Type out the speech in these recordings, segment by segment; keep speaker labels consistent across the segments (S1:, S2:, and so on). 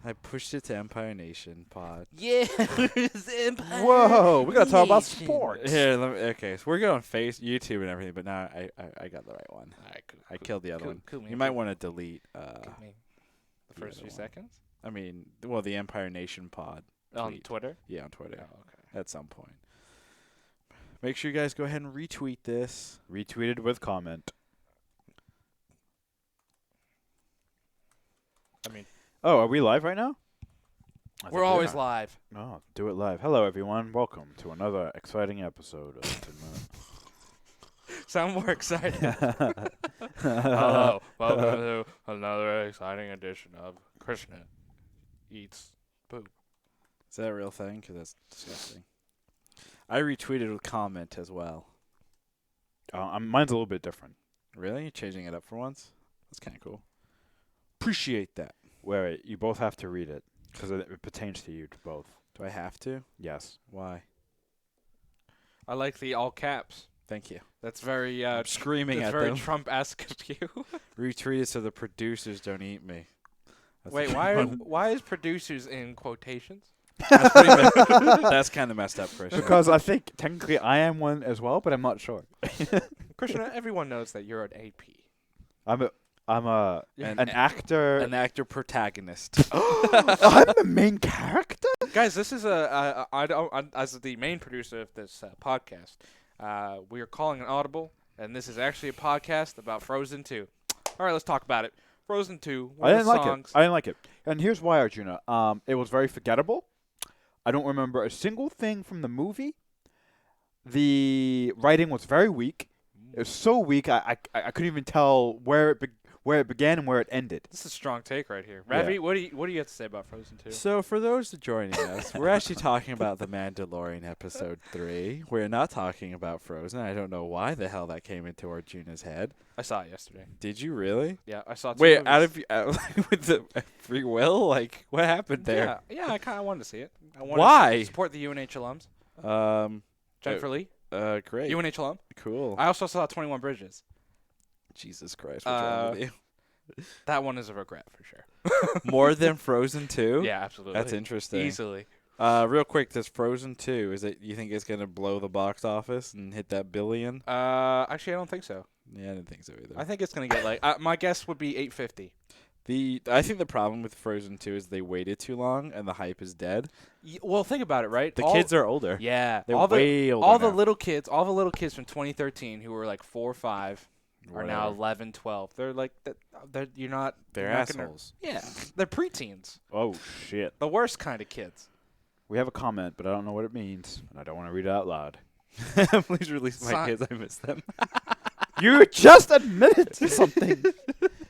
S1: I pushed it to Empire Nation pod.
S2: Yeah, Empire
S3: Whoa, we gotta talk about
S2: Nation.
S3: sports.
S1: Here, okay, so we're going YouTube and everything, but now I got the right one.
S2: All right,
S1: I killed the other one.
S2: Cool, man.
S1: You might want to delete
S2: Give me the first
S1: other
S2: 3
S1: one.
S2: seconds
S1: I mean, well, the Empire Nation pod.
S2: on
S1: tweet.
S2: Twitter.
S1: Yeah, on Twitter.
S2: Oh, okay.
S1: At some point. Make sure you guys go ahead and retweet this.
S3: Retweeted with comment.
S2: I mean,
S3: Oh, are we live right now? I think
S2: we're
S3: we
S2: always
S3: are.
S2: live.
S3: Oh, do it live. Hello, everyone. Welcome to another exciting episode of
S2: Sound more excited. Hello, welcome to another exciting edition of Krishna Eats Poop.
S1: Is that a real thing? Because that's disgusting. I retweeted with comment as well.
S3: Mine's a little bit different.
S1: Really? You're changing it up for once? That's kind of cool. Appreciate that.
S3: Wait, you both have to read it because it pertains to you both.
S1: Do I have to?
S3: Yes.
S1: Why?
S2: I like the all caps.
S1: Thank you.
S2: That's very
S1: I'm screaming
S2: that's
S1: at
S2: very
S1: them.
S2: Trump-esque of you.
S1: Retweet it so the producers don't eat me. That's
S2: Wait, why is producers in quotations?
S1: That's pretty that's kind of messed up, Christian.
S3: Because I think technically I am one as well, but I'm not sure.
S2: Krishna, everyone knows that you're an AP.
S3: I'm
S1: An
S3: an actor.
S1: An actor protagonist.
S3: I'm the main character.
S2: Guys, this is as the main producer of this podcast, we are calling an audible, and this is actually a podcast about Frozen 2. All right, let's talk about it. Frozen 2.
S3: I didn't like it. And here's why, Arjuna. It was very forgettable. I don't remember a single thing from the movie. The writing was very weak. It was so weak, I couldn't even tell where it began and where it ended.
S2: This is a strong take right here.
S3: Yeah.
S2: Ravi, what do you have to say about Frozen 2?
S1: So for those joining us, we're actually talking about the Mandalorian episode 3. We're not talking about Frozen. I don't know why the hell that came into Arjuna's head.
S2: I saw it yesterday.
S1: Did you really?
S2: Yeah, I saw. 2
S1: Wait,
S2: movies.
S1: with the free will? Like, what happened there?
S2: Yeah, I kind of wanted to see it. I wanted
S1: Why?
S2: to support the UNH alums.
S1: Uh,
S2: Jennifer Lee,
S1: Great.
S2: UNH alum.
S1: Cool.
S2: I also saw 21 Bridges.
S1: Jesus Christ, what's wrong with you?
S2: That one is a regret for sure.
S1: More than Frozen 2?
S2: Yeah, absolutely.
S1: That's interesting.
S2: Easily.
S1: Real quick, this Frozen 2, you think it's going to blow the box office and hit that billion?
S2: Actually, I don't think so.
S1: Yeah, I didn't think so either.
S2: I think it's gonna get like my guess would be 850.
S1: I think the problem with Frozen 2 is they waited too long and the hype is dead.
S2: Well, think about it, right?
S1: The kids are older.
S2: Yeah,
S1: They're
S2: all
S1: way older
S2: all the
S1: now.
S2: little kids from 2013 who were like 4 or 5 are now
S1: Whatever.
S2: 11, 12. They're like you're not.
S1: They're
S2: you're not gonna-
S1: assholes.
S2: yeah, they're preteens.
S3: Oh shit.
S2: The worst kind of kids.
S3: We have a comment, but I don't know what it means, and I don't want to read it out loud.
S1: Please release my kids. I miss them.
S3: You just admitted to something.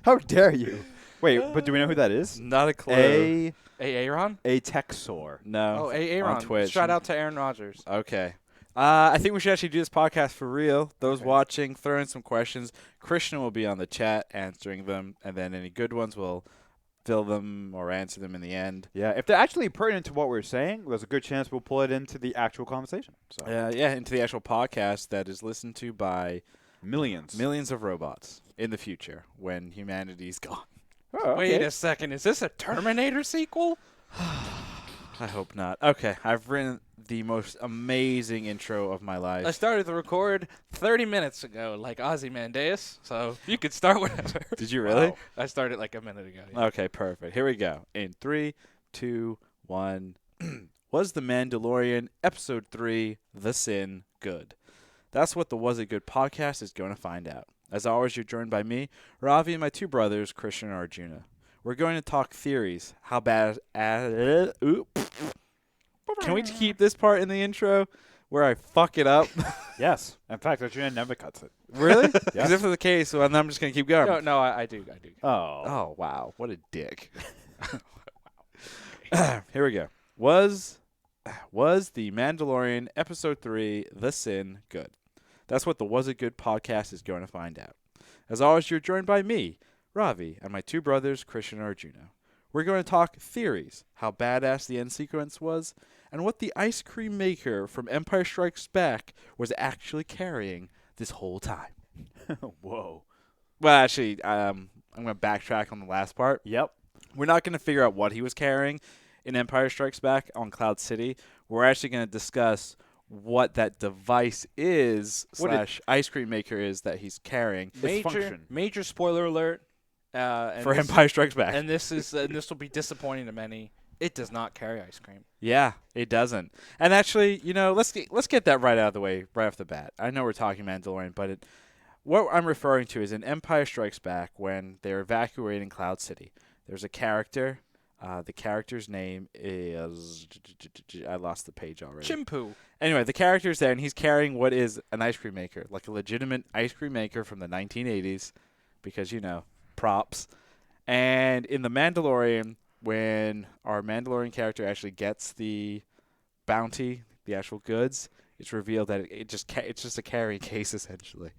S3: How dare you? Wait, but do we know who that is?
S1: Not a clue.
S2: Aaron?
S3: A Texor.
S1: No.
S2: Oh, Aaron.
S1: On Twitch.
S2: Shout out to Aaron Rodgers.
S1: Okay. I think we should actually do this podcast for real. Those
S2: Okay.
S1: watching, throw in some questions. Christian will be on the chat answering them, and then any good ones will fill them or answer them in the end.
S3: Yeah, if they're actually pertinent to what we're saying, there's a good chance we'll pull it into the actual conversation. So
S1: Into the actual podcast that is listened to by
S3: millions
S1: of robots in the future when humanity's gone.
S3: Oh,
S2: Wait
S3: okay.
S2: a second. Is this a Terminator sequel?
S1: I hope not. Okay, I've written the most amazing intro of my life.
S2: I started the record 30 minutes ago, like Ozymandias, so you could start whenever.
S1: Did you really?
S2: Wow. I started like a minute ago. Yeah.
S1: Okay, perfect. Here we go. In 3, 2, 1. Was The Mandalorian Episode 3 The Sin good? That's what the Was It Good podcast is going to find out. As always, you're joined by me, Ravi, and my 2 brothers, Christian and Arjuna. We're going to talk theories. How bad... Can we keep this part in the intro where I fuck it up?
S3: Yes. In fact, Arjuna never cuts it.
S1: Really? Because
S3: Yes.
S1: if it's the case, well, then I'm just going to keep going.
S2: No, I do.
S3: Oh.
S1: Oh, wow. What a dick. Here we go. Was The Mandalorian Episode 3 The Sin good? That's what the Was It Good podcast is going to find out. As always, you're joined by me, Ravi, and my 2 brothers, Christian and Arjuna. We're going to talk theories, how badass the end sequence was, and what the ice cream maker from Empire Strikes Back was actually carrying this whole time.
S3: Whoa.
S1: Well, actually, I'm going to backtrack on the last part.
S3: Yep.
S1: We're not going to figure out what he was carrying in Empire Strikes Back on Cloud City. We're actually going to discuss what that device is / ice cream maker is that he's carrying
S2: Major spoiler alert. And
S1: for Empire Strikes Back.
S2: And this will be disappointing to many. It does not carry ice cream.
S1: Yeah, it doesn't. And actually, let's get that right out of the way right off the bat. I know we're talking Mandalorian, but what I'm referring to is in Empire Strikes Back when they're evacuating Cloud City. There's a character. The character's name is I lost the page already.
S2: Chimpu.
S1: Anyway, the character's there, and he's carrying what is an ice cream maker, like a legitimate ice cream maker from the 1980s, because props. And in The Mandalorian, when our Mandalorian character actually gets the bounty, the actual goods, it's revealed that it's just a carrying case essentially.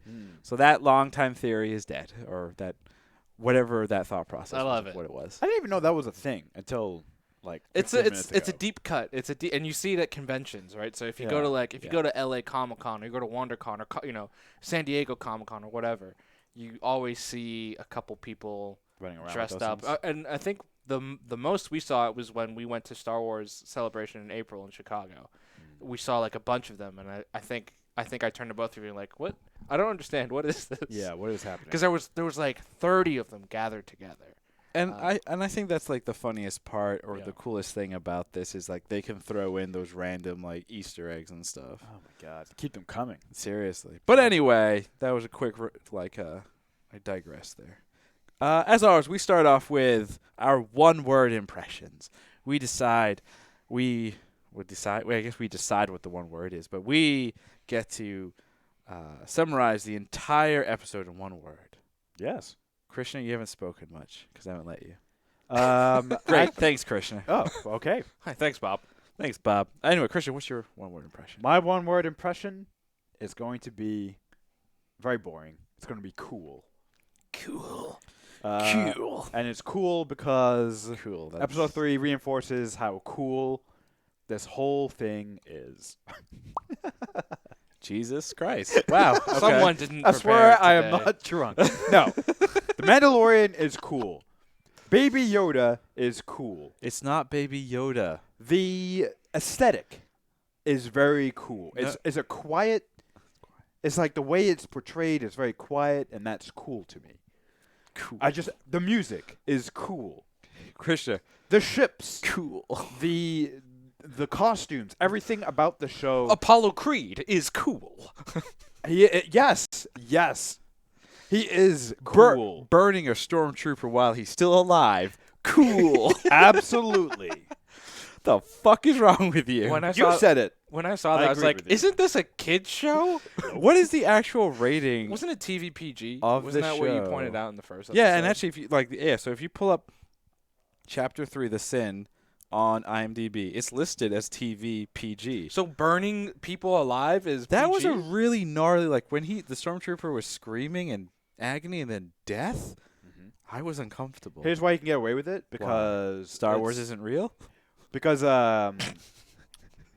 S1: So that long-time theory is dead, or that whatever that thought process.
S2: I love
S1: was,
S2: it.
S1: What it was.
S3: I didn't even know that was a thing until like
S2: It's
S3: 15 minutes
S2: a
S3: ago.
S2: deep cut. And you see it at conventions, right? So if you go to you go to LA Comic-Con or you go to WonderCon or San Diego Comic-Con or whatever, you always see a couple people
S3: running around
S2: dressed
S3: with
S2: up.
S3: those things.
S2: And I think the most we saw it was when we went to Star Wars Celebration in April in Chicago. We saw like a bunch of them, and I think I turned to both of you like, what? I don't understand. What is this?
S3: Yeah, what is happening?
S2: Because there was like 30 of them gathered together.
S1: And I think that's like the funniest part or
S3: Yeah.
S1: the coolest thing about this is like they can throw in those random like Easter eggs and stuff.
S3: Oh my God, keep them coming.
S1: Seriously. But anyway, that was a quick I digress there. As always, we start off with our one-word impressions. I guess we decide what the one word is, but we get to summarize the entire episode in one word.
S3: Yes.
S1: Krishna, you haven't spoken much because I haven't let you.
S3: Great.
S1: Thanks, Krishna.
S3: Oh, okay.
S2: Hi, thanks, Bob.
S1: Thanks, Bob. Anyway, Krishna, what's your one-word impression?
S3: My one-word impression is going to be very boring. It's going to be cool.
S1: Cool.
S3: Cool. And it's cool because
S1: Cool.
S3: Episode 3 reinforces how cool this whole thing is.
S1: Jesus Christ. Wow. Okay.
S2: Someone didn't
S3: I swear
S2: prepare
S3: I am
S2: today.
S3: not drunk. No. The Mandalorian is cool. Baby Yoda is cool.
S1: It's not Baby Yoda.
S3: The aesthetic is very cool.
S1: No.
S3: It's a quiet. It's like the way it's portrayed is very quiet, and that's cool to me.
S1: Cool.
S3: The music is cool.
S1: Krishna.
S3: The ships,
S1: Cool.
S3: the costumes, everything about the show.
S2: Apollo Creed is cool.
S3: Yes. He is cool.
S1: Burning a stormtrooper while he's still alive. Cool.
S3: Absolutely.
S1: The fuck is wrong with you?
S2: When I
S3: You
S2: saw
S3: said it.
S2: when I saw
S3: I
S2: that, I was
S3: agree
S2: like,
S3: with you.
S2: "Isn't this a kids show?"
S1: What is the actual rating?
S2: Wasn't it TVPG?
S1: Of
S2: Wasn't
S1: the
S2: that what you
S1: show.
S2: pointed out in the first episode?
S1: Yeah, and actually, so if you pull up Chapter 3, The Sin, on IMDb, it's listed as TV PG.
S2: So burning people alive is
S1: That
S2: PG?
S1: was a really gnarly, like when the stormtrooper was screaming in agony and then death. I was uncomfortable.
S3: Here's why you can get away with it, because
S1: Star Wars isn't real.
S3: Because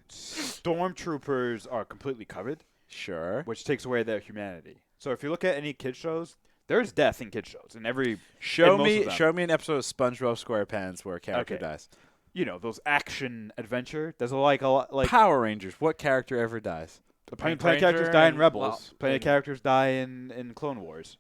S3: stormtroopers are completely covered,
S1: Sure.
S3: which takes away their humanity. So if you look at any kid shows, there's death in kid shows, and
S1: Show
S3: most of them.
S1: me an episode of SpongeBob SquarePants where a character
S3: Okay.
S1: dies.
S3: those action adventure. There's a lot like
S1: Power Rangers. What character ever dies?
S3: plenty
S2: Ranger
S3: of characters die in
S2: and
S3: Rebels.
S2: Lo-
S3: Plenty of
S2: and-
S3: characters die in Clone Wars,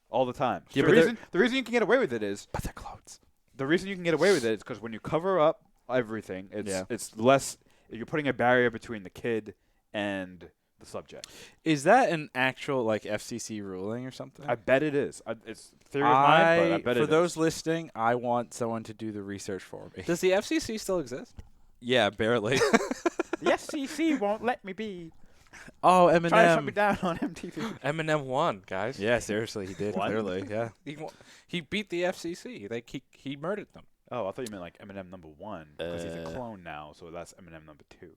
S3: all the time.
S1: Yeah,
S3: the
S1: but
S3: reason you can get away with it is
S1: But they're clones.
S3: the reason you can get away with it is because when you cover up everything, it's less. You're putting a barrier between the kid and the subject.
S1: Is that an actual like FCC ruling or something?
S3: I bet it is. It's theory of mine, but I bet
S1: for
S3: it
S1: those
S3: is.
S1: listening, I want someone to do the research for me.
S2: Does the FCC still exist?
S1: Yeah, barely.
S3: The FCC won't let me be.
S1: Oh,
S3: Trying to shut me
S1: Eminem.
S3: down on MTV.
S2: Eminem won, guys.
S1: Yeah, seriously, he did.
S3: What?
S1: Clearly, yeah.
S2: He beat the FCC. He murdered them.
S3: Oh, I thought you meant like Eminem #1 because he's a
S1: Uh.
S3: clone now, so that's Eminem #2.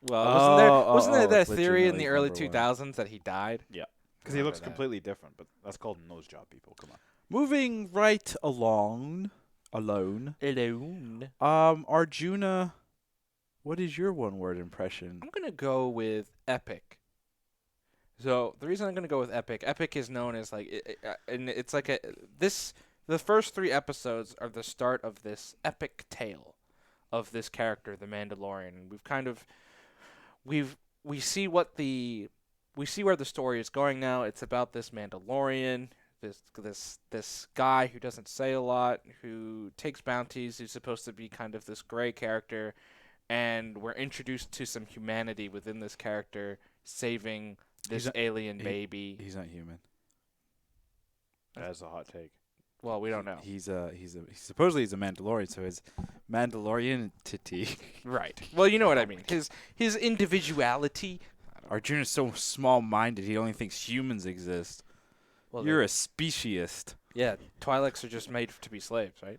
S2: Well,
S1: Oh,
S2: wasn't there that
S1: it's
S2: theory in
S1: legitimately
S2: the early
S1: number one.
S2: 2000s that he died?
S3: Because he
S2: Remember
S3: looks
S2: that.
S3: completely different, but that's called nose job, people. Come on.
S1: Moving right along, Arjuna, what is your one-word impression?
S2: I'm gonna go with epic. So the reason I'm gonna go with epic is known as like, and it's like this the first 3 episodes are the start of this epic tale of this character, the Mandalorian. We've kind of we see what we see where the story is going now. It's about this Mandalorian, this guy who doesn't say a lot, who takes bounties, who's supposed to be kind of this gray character, and we're introduced to some humanity within this character, saving this alien baby.
S1: He's not human.
S3: That's a hot take.
S2: Well, we don't know.
S1: He's supposedly he's a Mandalorian, so his Mandalorian titty.
S2: Right. Well, you know what I mean. His individuality.
S1: Arjuna's so small-minded, he only thinks humans exist.
S2: Well,
S1: You're a speciesist.
S2: yeah. Twi'leks are just made to be slaves, right?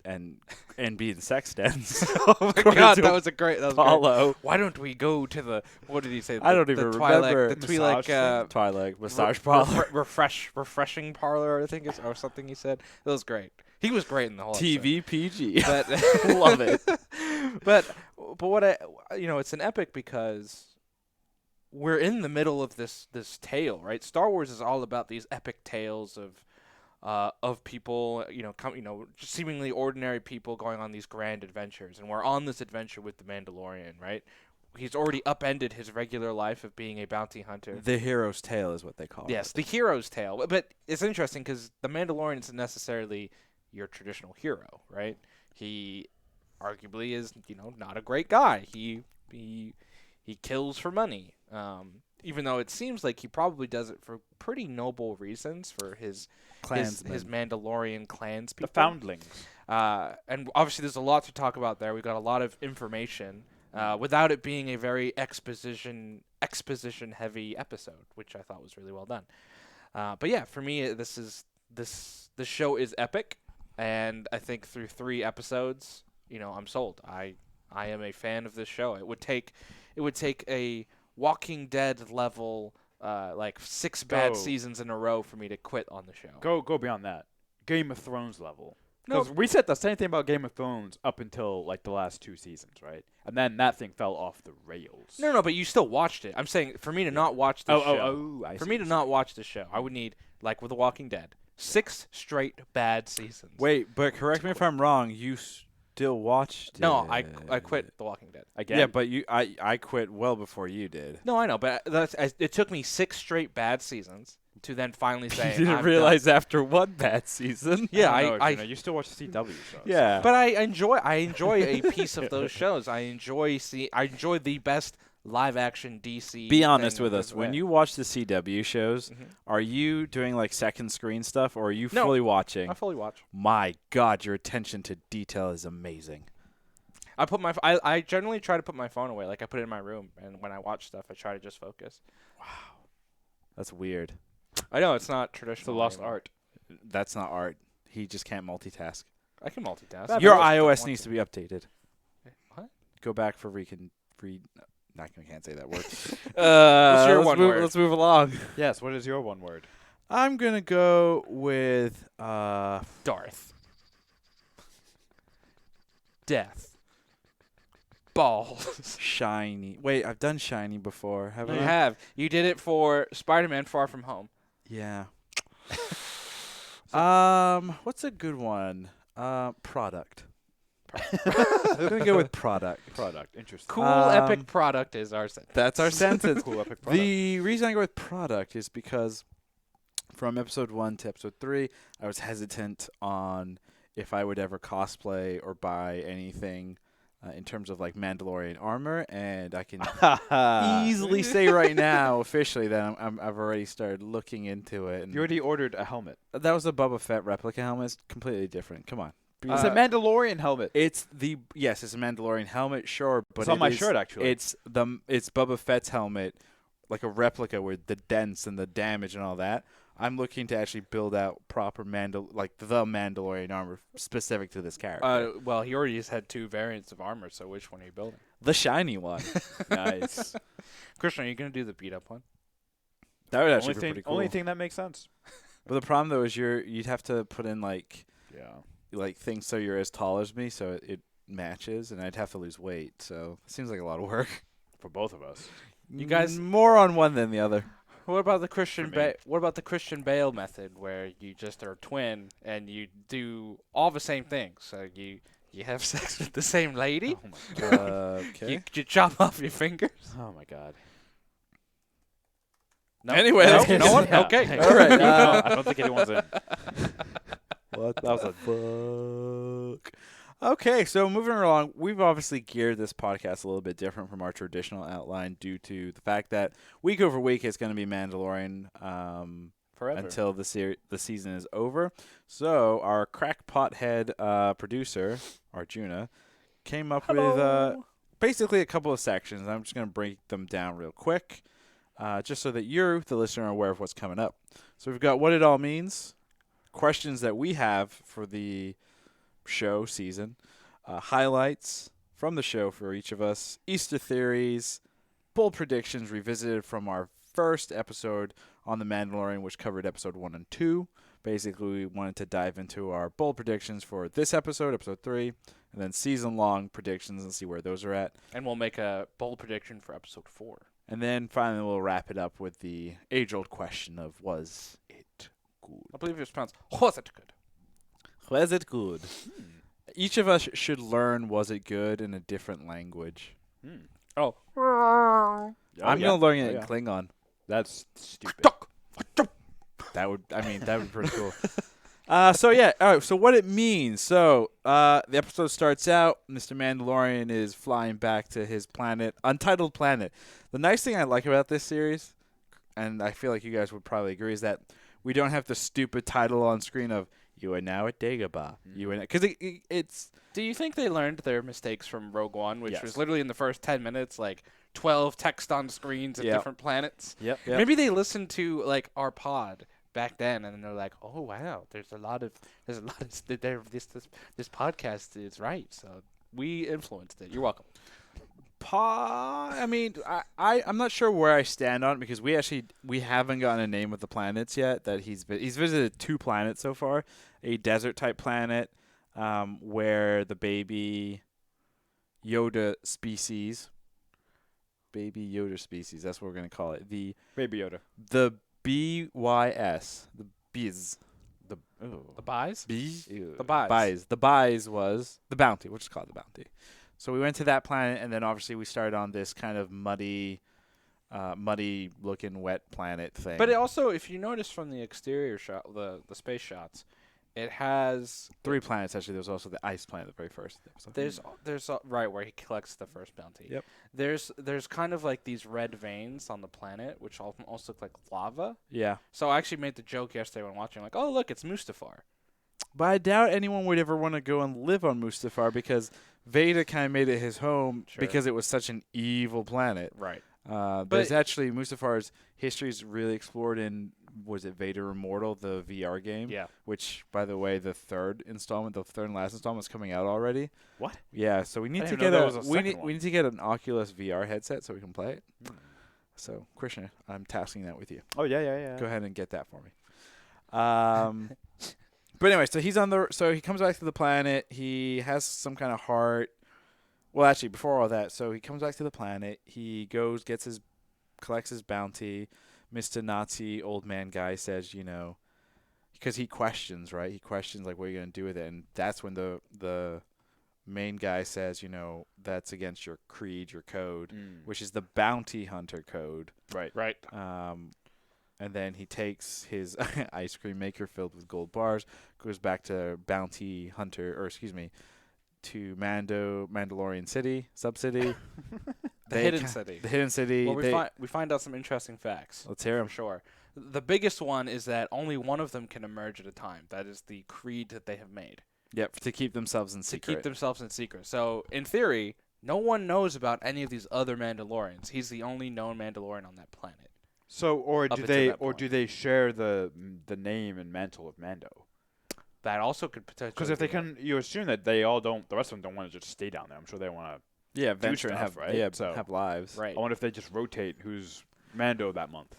S1: And be in sex dens.
S2: Oh my God, that was great.
S1: Paulo.
S2: Why don't we go to the what did he say?
S1: I don't even remember.
S2: The Twi'lek
S1: Twilight massage parlor.
S2: refreshing parlor, I think is or something he said. It was great. He was great in the whole
S1: TV PG.
S2: episode. But
S1: Love it.
S2: but what it's an epic because we're in the middle of this tale, right? Star Wars is all about these epic tales of people, just seemingly ordinary people going on these grand adventures, and we're on this adventure with the Mandalorian, right? He's already upended his regular life of being a bounty hunter.
S1: The hero's tale is what they call it.
S2: Yes, the hero's tale. But it's interesting because the Mandalorian isn't necessarily your traditional hero, right? He arguably is, not a great guy. He kills for money. Even though it seems like he probably does it for pretty noble reasons for his Mandalorian clans people.
S3: The foundlings.
S2: And obviously there's a lot to talk about there. We've got a lot of information without it being a very exposition heavy episode, which I thought was really well done. But yeah, for me this show is epic, and I think through 3 episodes, I'm sold. I am a fan of this show. It would take a Walking Dead level, 6 bad seasons in a row for me to quit on the show.
S3: Go beyond that. Game of Thrones level.
S2: No.
S3: Because we said the same thing about Game of Thrones up until the last 2 seasons, right? And then that thing fell off the rails.
S2: No, but you still watched it. I'm saying for me to not watch this show.
S3: I
S2: For
S3: see
S2: me
S3: what
S2: to
S3: you're
S2: not watch this show, I would need, like with The Walking Dead, 6 straight bad seasons.
S1: Wait, but correct me if I'm wrong. You still watched it.
S2: No, I quit The Walking Dead.
S3: Again.
S1: Yeah, but I quit well before you did.
S2: No, I know, but it took me 6 straight bad seasons to then finally say
S1: You didn't
S2: I'm
S1: realize
S2: done.
S1: after one bad season.
S2: Yeah,
S3: I you still watch the CW shows.
S1: Yeah.
S2: But I enjoy a piece of those shows. I enjoy the best live action DC.
S1: Be honest
S2: thing
S1: with
S2: of
S1: us.
S2: the
S1: When
S2: best.
S1: you watch the CW shows,
S2: Mhm.
S1: are you doing second screen stuff, or are you
S2: No.
S1: fully watching?
S2: I fully watch.
S1: My God, your attention to detail is amazing.
S2: I generally try to put my phone away. Like I put it in my room, and when I watch stuff, I try to just focus.
S1: That's weird.
S2: I know it's not
S3: It's a
S2: traditional.
S3: lost
S2: anymore.
S3: art.
S1: That's not art. He just can't multitask.
S2: I can multitask.
S3: That
S1: Your
S3: most
S2: don't
S1: iOS
S2: want
S1: needs to be updated.
S2: What?
S1: Go back for I can't say that word.
S2: What's your one
S1: move,
S2: word?
S1: Let's move along.
S3: Yes, what is your one word?
S1: I'm gonna go with
S2: Darth. Death. Balls.
S1: shiny. Wait, I've done shiny before, haven't
S2: You
S1: I?
S2: have. You did it for Spider-Man: Far From Home.
S1: Yeah. What's a good one? Product. I'm gonna go with product.
S3: Product. Interesting.
S2: Cool epic product is our sentence.
S1: That's our sentence.
S3: Cool epic product.
S1: The reason I go with product is because from episode 1 to episode 3, I was hesitant on if I would ever cosplay or buy anything in terms of Mandalorian armor, and I can easily say right now officially that I've already started looking into it. And
S3: You already ordered a helmet.
S1: that was a Boba Fett replica helmet. It's completely different. Come on.
S3: It's a Mandalorian helmet.
S1: It's a Mandalorian helmet, sure, but
S3: It's on my shirt, actually.
S1: It's Boba Fett's helmet, like a replica with the dents and the damage and all that. I'm looking to actually build out proper the Mandalorian armor specific to this character.
S2: Well, he already has had 2 variants of armor, so which one are you building?
S1: The shiny one.
S3: Nice.
S2: Christian, are you going to do the beat-up one?
S1: That would actually
S3: only
S1: be
S3: thing,
S1: pretty cool.
S3: only thing that makes sense.
S1: But the problem though is you'd have to put in
S3: Yeah.
S1: things so you're as tall as me, so it matches, and I'd have to lose weight. So it seems like a lot of work.
S3: For both of us.
S2: You guys-
S1: more on one than the other.
S2: What about the Christian
S3: for me.
S2: What about the Christian Bale method, where you just are a twin and you do all the same things? So you have sex with the same lady.
S3: Oh my god.
S1: Okay.
S2: You chop off your fingers.
S3: Oh my god.
S2: No?
S1: Anyway,
S2: no,
S1: that's-
S2: no one.
S3: Yeah.
S2: Okay.
S1: All right.
S3: No, I don't think anyone's in.
S1: What that was a fuck. Okay, so moving along, we've obviously geared this podcast a little bit different from our traditional outline due to the fact that week over week it's going to be Mandalorian
S2: Forever.
S1: until the season is over. So our crackpot head producer, Arjuna, came up with basically a couple of sections. I'm just going to break them down real quick, just so that you, the listener, are aware of what's coming up. So we've got what it all means, questions that we have for the show season, highlights from the show for each of us, Easter theories, bold predictions revisited from our first episode on The Mandalorian, which covered episode 1 and 2. Basically, we wanted to dive into our bold predictions for this episode, episode 3, and then season-long predictions and see where those are at.
S2: And we'll make a bold prediction for episode 4.
S1: And then finally, we'll wrap it up with the age-old question of, was it good?
S2: I believe it was pronounced, was it good?
S1: Was it good? Each of us should learn "was it good" in a different language.
S2: Oh.
S1: I'm gonna learn it in
S3: yeah.
S1: Klingon.
S3: That's stupid.
S1: That would be pretty cool. So yeah, all right. So what it means? So the episode starts out. Mr. Mandalorian is flying back to his planet, untitled planet. The nice thing I like about this series, and I feel like you guys would probably agree, is that we don't have the stupid title on screen of "You are now at Dagobah." You are because it's.
S2: Do you think they learned their mistakes from Rogue One, which
S1: Yes.
S2: was literally in the first 10 minutes, like 12 text on screens of
S1: Yep.
S2: different planets?
S1: Yep.
S2: Maybe they listened to like our pod back then, and then they're like, "Oh wow, this podcast is right." So we influenced it. You're welcome.
S1: I mean, I'm not sure where I stand on it because we haven't gotten a name with the planets yet. That he's visited 2 planets so far, a desert type planet, where the baby Yoda species, that's what we're gonna call it. The
S3: Baby Yoda.
S1: the BYS, the Biz,
S2: The buys?
S1: B,
S2: The buys.
S1: The buys was the bounty. We'll just call it the bounty. So we went to that planet, and then obviously we started on this kind of muddy looking wet planet thing.
S2: But it also, if you notice from the exterior shot, the space shots, it has
S1: 3 planets actually. There was also the ice planet, the very first episode.
S2: there's right where he collects the first bounty.
S1: Yep.
S2: There's kind of like these red veins on the planet, which also look like lava.
S1: Yeah,
S2: So I actually made the joke yesterday when watching, like, oh look, it's Mustafar.
S1: but I doubt anyone would ever want to go and live on Mustafar because Vader kind of made it his home
S2: Sure.
S1: because it was such an evil planet.
S2: Right.
S1: There's actually Mustafar's history is really explored in, was it Vader Immortal, the VR game?
S2: Yeah.
S1: Which, by the way, the third and last installment is coming out already.
S3: What?
S1: Yeah, so we need
S3: I
S1: to
S3: didn't
S1: get
S3: know there was a
S1: we
S3: second
S1: need
S3: one.
S1: to get an Oculus VR headset so we can play it. So, Krishna, I'm tasking that with you.
S3: Oh yeah.
S1: Go ahead and get that for me. But anyway, so he comes back to the planet. He has some kind of heart. Well, actually, before all that, so he comes back to the planet. He goes, collects his bounty. Mr. Nazi old man guy says, because he questions, right? He questions, like, what are you going to do with it? And that's when the main guy says, that's against your creed, your code, which is the bounty hunter code.
S2: Right.
S1: And then he takes his ice cream maker filled with gold bars, goes back to to Mandalorian City, Sub-City.
S2: The hidden city.
S1: The hidden city.
S2: Well, we find out some interesting facts.
S1: Let's hear
S2: For
S1: them.
S2: sure. The biggest one is that only one of them can emerge at a time. That is the creed that they have made.
S1: Yep, to keep themselves in secret.
S2: To keep themselves in secret. So, in theory, no one knows about any of these other Mandalorians. He's the only known Mandalorian on that planet.
S3: So, or
S2: Up
S3: do
S2: until
S3: they,
S2: that
S3: or
S2: point.
S3: do they share the name and mantle of Mando?
S2: That also could potentially.
S3: Because if they
S2: be
S3: can, you assume that they all don't. The rest of them don't want to just stay down there. I'm sure they want to.
S1: Yeah, venture and
S3: stuff,
S1: have
S3: right? So-
S1: have lives.
S2: Right.
S3: I wonder if they just rotate who's Mando that month.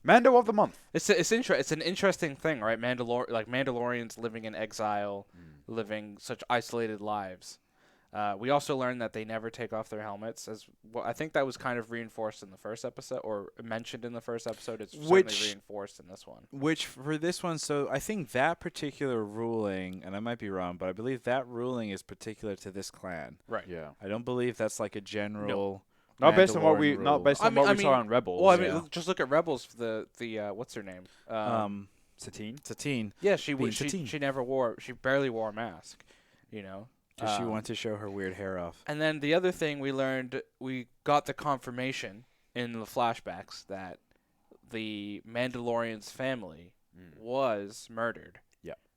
S3: Mando of the month.
S2: It's an interesting thing, right? Mandalorians living in exile, living such isolated lives. We also learned that they never take off their helmets. I think that was kind of reinforced in the first episode, or mentioned in the first episode. It's certainly reinforced in this one.
S1: Which for this one, so I think that particular ruling, and I might be wrong, but I believe that ruling is particular to this clan.
S2: Right.
S3: Yeah.
S1: I don't believe that's like a general.
S3: Not based on what we
S1: Mandalorian
S3: saw on Rebels.
S2: Well, I mean,
S1: Yeah.
S2: just look at Rebels. The what's her name?
S3: Satine.
S1: Satine.
S2: Yeah,
S1: Being Satine.
S2: she never wore. She barely wore a mask. You know.
S1: Because she wanted to show her weird hair off.
S2: And then the other thing we learned, we got the confirmation in the flashbacks that the Mandalorian's family was murdered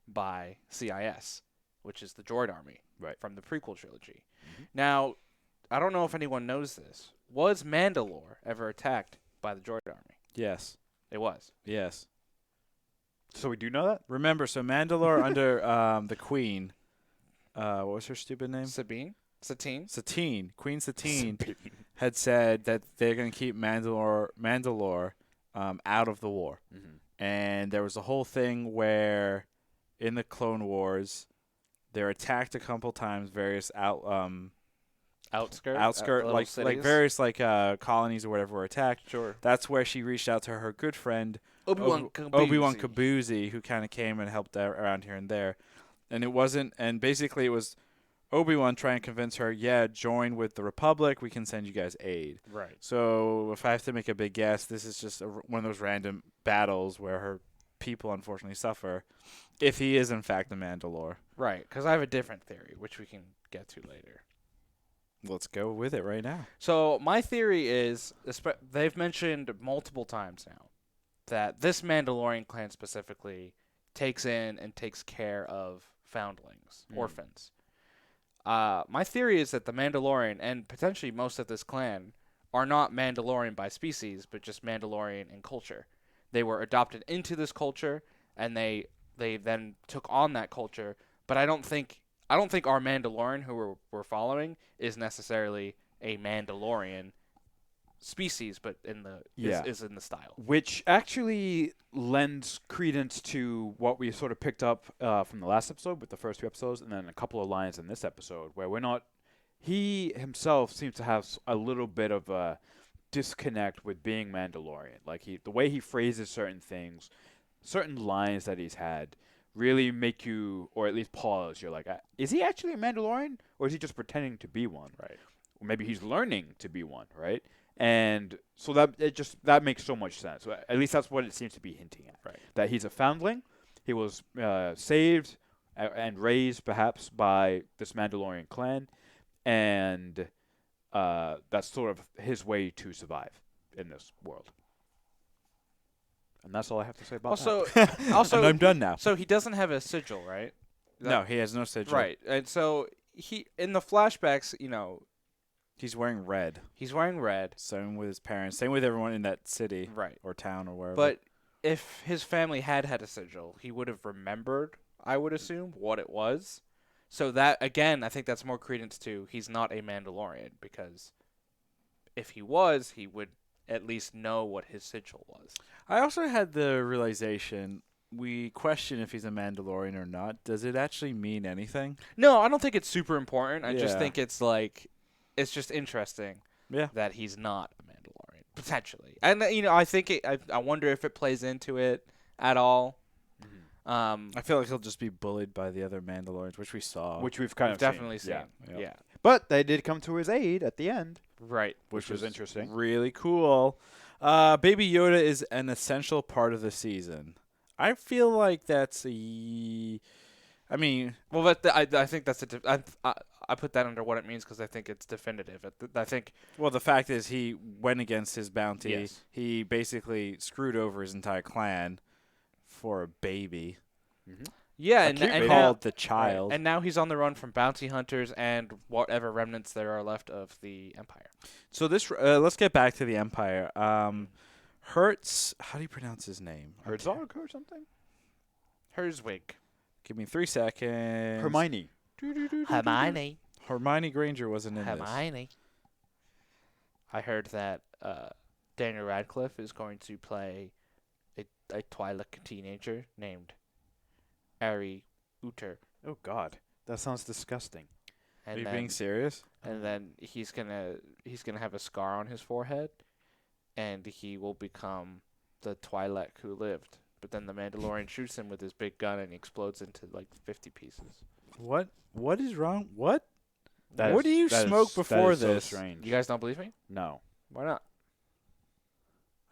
S2: by CIS, which is the Droid Army from the prequel trilogy. Mm-hmm. Now, I don't know if anyone knows this. Was Mandalore ever attacked by the Droid Army?
S1: Yes.
S2: It was.
S1: Yes.
S3: So we do know that?
S1: Remember, so Mandalore under the Queen, what was her stupid name?
S2: Satine?
S1: Queen Satine had said that they're going to keep Mandalore out of the war. Mm-hmm. And there was a whole thing where in the Clone Wars, they're attacked a couple times, various outskirt like various colonies or whatever were attacked.
S2: Sure.
S1: That's where she reached out to her good friend
S2: Obi-Wan
S1: Kaboozy, who kind of came and helped out around here and there. And it wasn't, and basically it was Obi-Wan trying to convince her, join with the Republic, we can send you guys aid.
S2: Right.
S1: So if I have to make a big guess, this is just one of those random battles where her people unfortunately suffer, if he is in fact the Mandalore.
S2: Right, because I have a different theory, which we can get to later.
S1: Let's go with it right now.
S2: So my theory is, they've mentioned multiple times now, that this Mandalorian clan specifically takes in and takes care of foundlings, orphans. My theory is that the Mandalorian, and potentially most of this clan, are not Mandalorian by species, but just Mandalorian in culture. They were adopted into this culture, and they then took on that culture. But I don't think our Mandalorian, who we're following, is necessarily a Mandalorian species, but is in the style.
S3: Which actually lends credence to what we sort of picked up from the last episode with the first two episodes, and then a couple of lines in this episode where we're not. He himself seems to have a little bit of a disconnect with being Mandalorian. Like the way he phrases certain things, certain lines that he's had, really make you, or at least pause. You're like, is he actually a Mandalorian, or is he just pretending to be one?
S2: Right.
S3: Or maybe he's learning to be one. Right. And so that makes so much sense. At least that's what it seems to be hinting at.
S2: Right.
S3: That he's a foundling. He was saved and raised perhaps by this Mandalorian clan, and that's sort of his way to survive in this world. And that's all I have to say about that.
S2: Also,
S1: and I'm done now.
S2: So he doesn't have a sigil, right?
S1: No, he has no sigil.
S2: Right. And so he, in the flashbacks,
S1: he's wearing red.
S2: He's wearing red.
S1: Same with his parents. Same with everyone in that city.
S2: Right.
S1: Or town or wherever.
S2: But if his family had a sigil, he would have remembered, I would assume, what it was. So that, again, I think that's more credence to he's not a Mandalorian, because if he was, he would at least know what his sigil was.
S1: I also had the realization, we question if he's a Mandalorian or not. Does it actually mean anything?
S2: No, I don't think it's super important. I just think it's it's just interesting that he's not a Mandalorian, potentially. And, I think I wonder if it plays into it at all.
S1: I feel like he'll just be bullied by the other Mandalorians, which we saw.
S3: Which we've kind of
S2: definitely seen.
S3: Yeah. But they did come to his aid at the end.
S2: Right.
S3: Which was interesting.
S1: Really cool. Baby Yoda is an essential part of the season. I feel like that's I
S2: think that's I put that under what it means because I think it's definitive. I think.
S1: Well, the fact is he went against his bounty.
S2: Yes.
S1: He basically screwed over his entire clan for a baby.
S3: Mm-hmm.
S2: Yeah,
S1: and
S2: now,
S1: called the child.
S2: Right. And now he's on the run from bounty hunters and whatever remnants there are left of the Empire.
S1: So this, let's get back to the Empire. Hertz, how do you pronounce his name?
S3: Herzog or something?
S2: Herzwig.
S1: Give me 3 seconds.
S3: Hermione.
S2: Hermione
S1: Granger wasn't in this.
S2: Hermione. I heard that Daniel Radcliffe is going to play a Twi'lek teenager named Ari Uther.
S3: Oh, God. That sounds disgusting.
S1: Are
S2: and
S1: you
S2: then
S1: being serious?
S2: and then he's gonna have a scar on his forehead, and he will become the Twi'lek who lived. But then the Mandalorian shoots him with his big gun, and he explodes into like 50 pieces.
S1: What? What is wrong? What?
S3: That
S1: What
S3: is-
S1: do you
S3: that
S1: smoke
S3: is-
S1: before
S3: that is
S1: this?
S3: So strange.
S2: You guys don't believe me?
S3: No.
S2: Why not?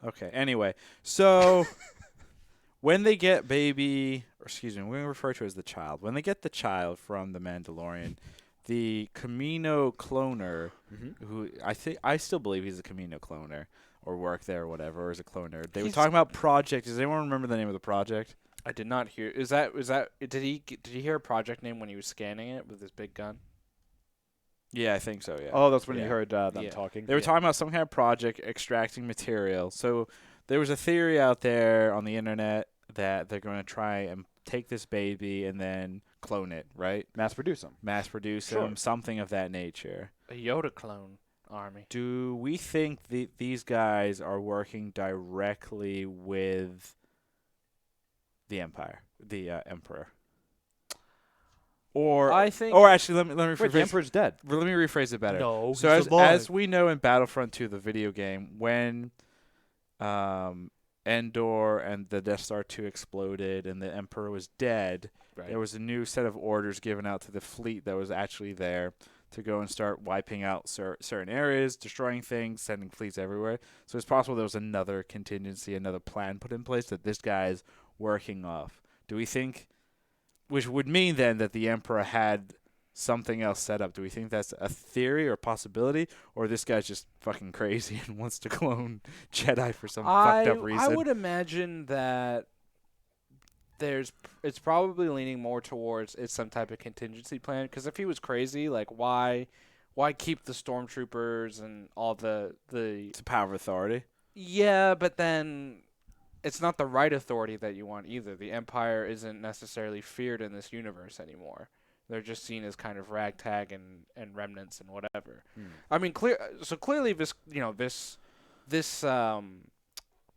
S1: Okay. Anyway, so when they get baby, or excuse me, we're gonna refer to it as the child. When they get the child from the Mandalorian, the Camino cloner, who I still believe he's a Camino cloner or worked there or whatever, or is a cloner. They were
S2: He's-
S1: talking about project. Does anyone remember the name of the project?
S2: I did not hear. Is that did he hear a project name when he was scanning it with his big gun?
S1: Yeah, I think so. Yeah.
S3: Oh, that's when
S1: Yeah.
S3: you heard them
S2: Yeah.
S3: talking.
S1: They were talking about some kind of project extracting material. So there was a theory out there on the internet that they're going to try and take this baby and then clone it, right?
S3: Mass produce them.
S1: Mass produce
S3: Sure.
S1: him, something of that nature.
S2: A Yoda clone army.
S1: Do we think these guys are working directly with the Empire, the Emperor? Or
S2: I think.
S1: or actually, let me
S3: Wait, the
S1: rephrase.
S3: Emperor's dead.
S1: Let me rephrase it better.
S2: No,
S1: So as we know in Battlefront 2, the video game, when Endor and the Death Star 2 exploded and the Emperor was dead,
S2: right.
S1: there was a new set of orders given out to the fleet that was actually there to go and start wiping out certain areas, destroying things, sending fleets everywhere. So it's possible there was another contingency, another plan put in place that this guy's working off. Do we think, which would mean then that the Emperor had something else set up? Do we think that's a theory or a possibility, or this guy's just fucking crazy and wants to clone Jedi for some fucked up reason?
S2: I would imagine that it's probably leaning more towards it's some type of contingency plan. Because if he was crazy, like why keep the stormtroopers and all the
S1: It's a power of authority.
S2: yeah, but then it's not the right authority that you want either. The Empire isn't necessarily feared in this universe anymore. They're just seen as kind of ragtag and remnants and whatever. I mean, clearly this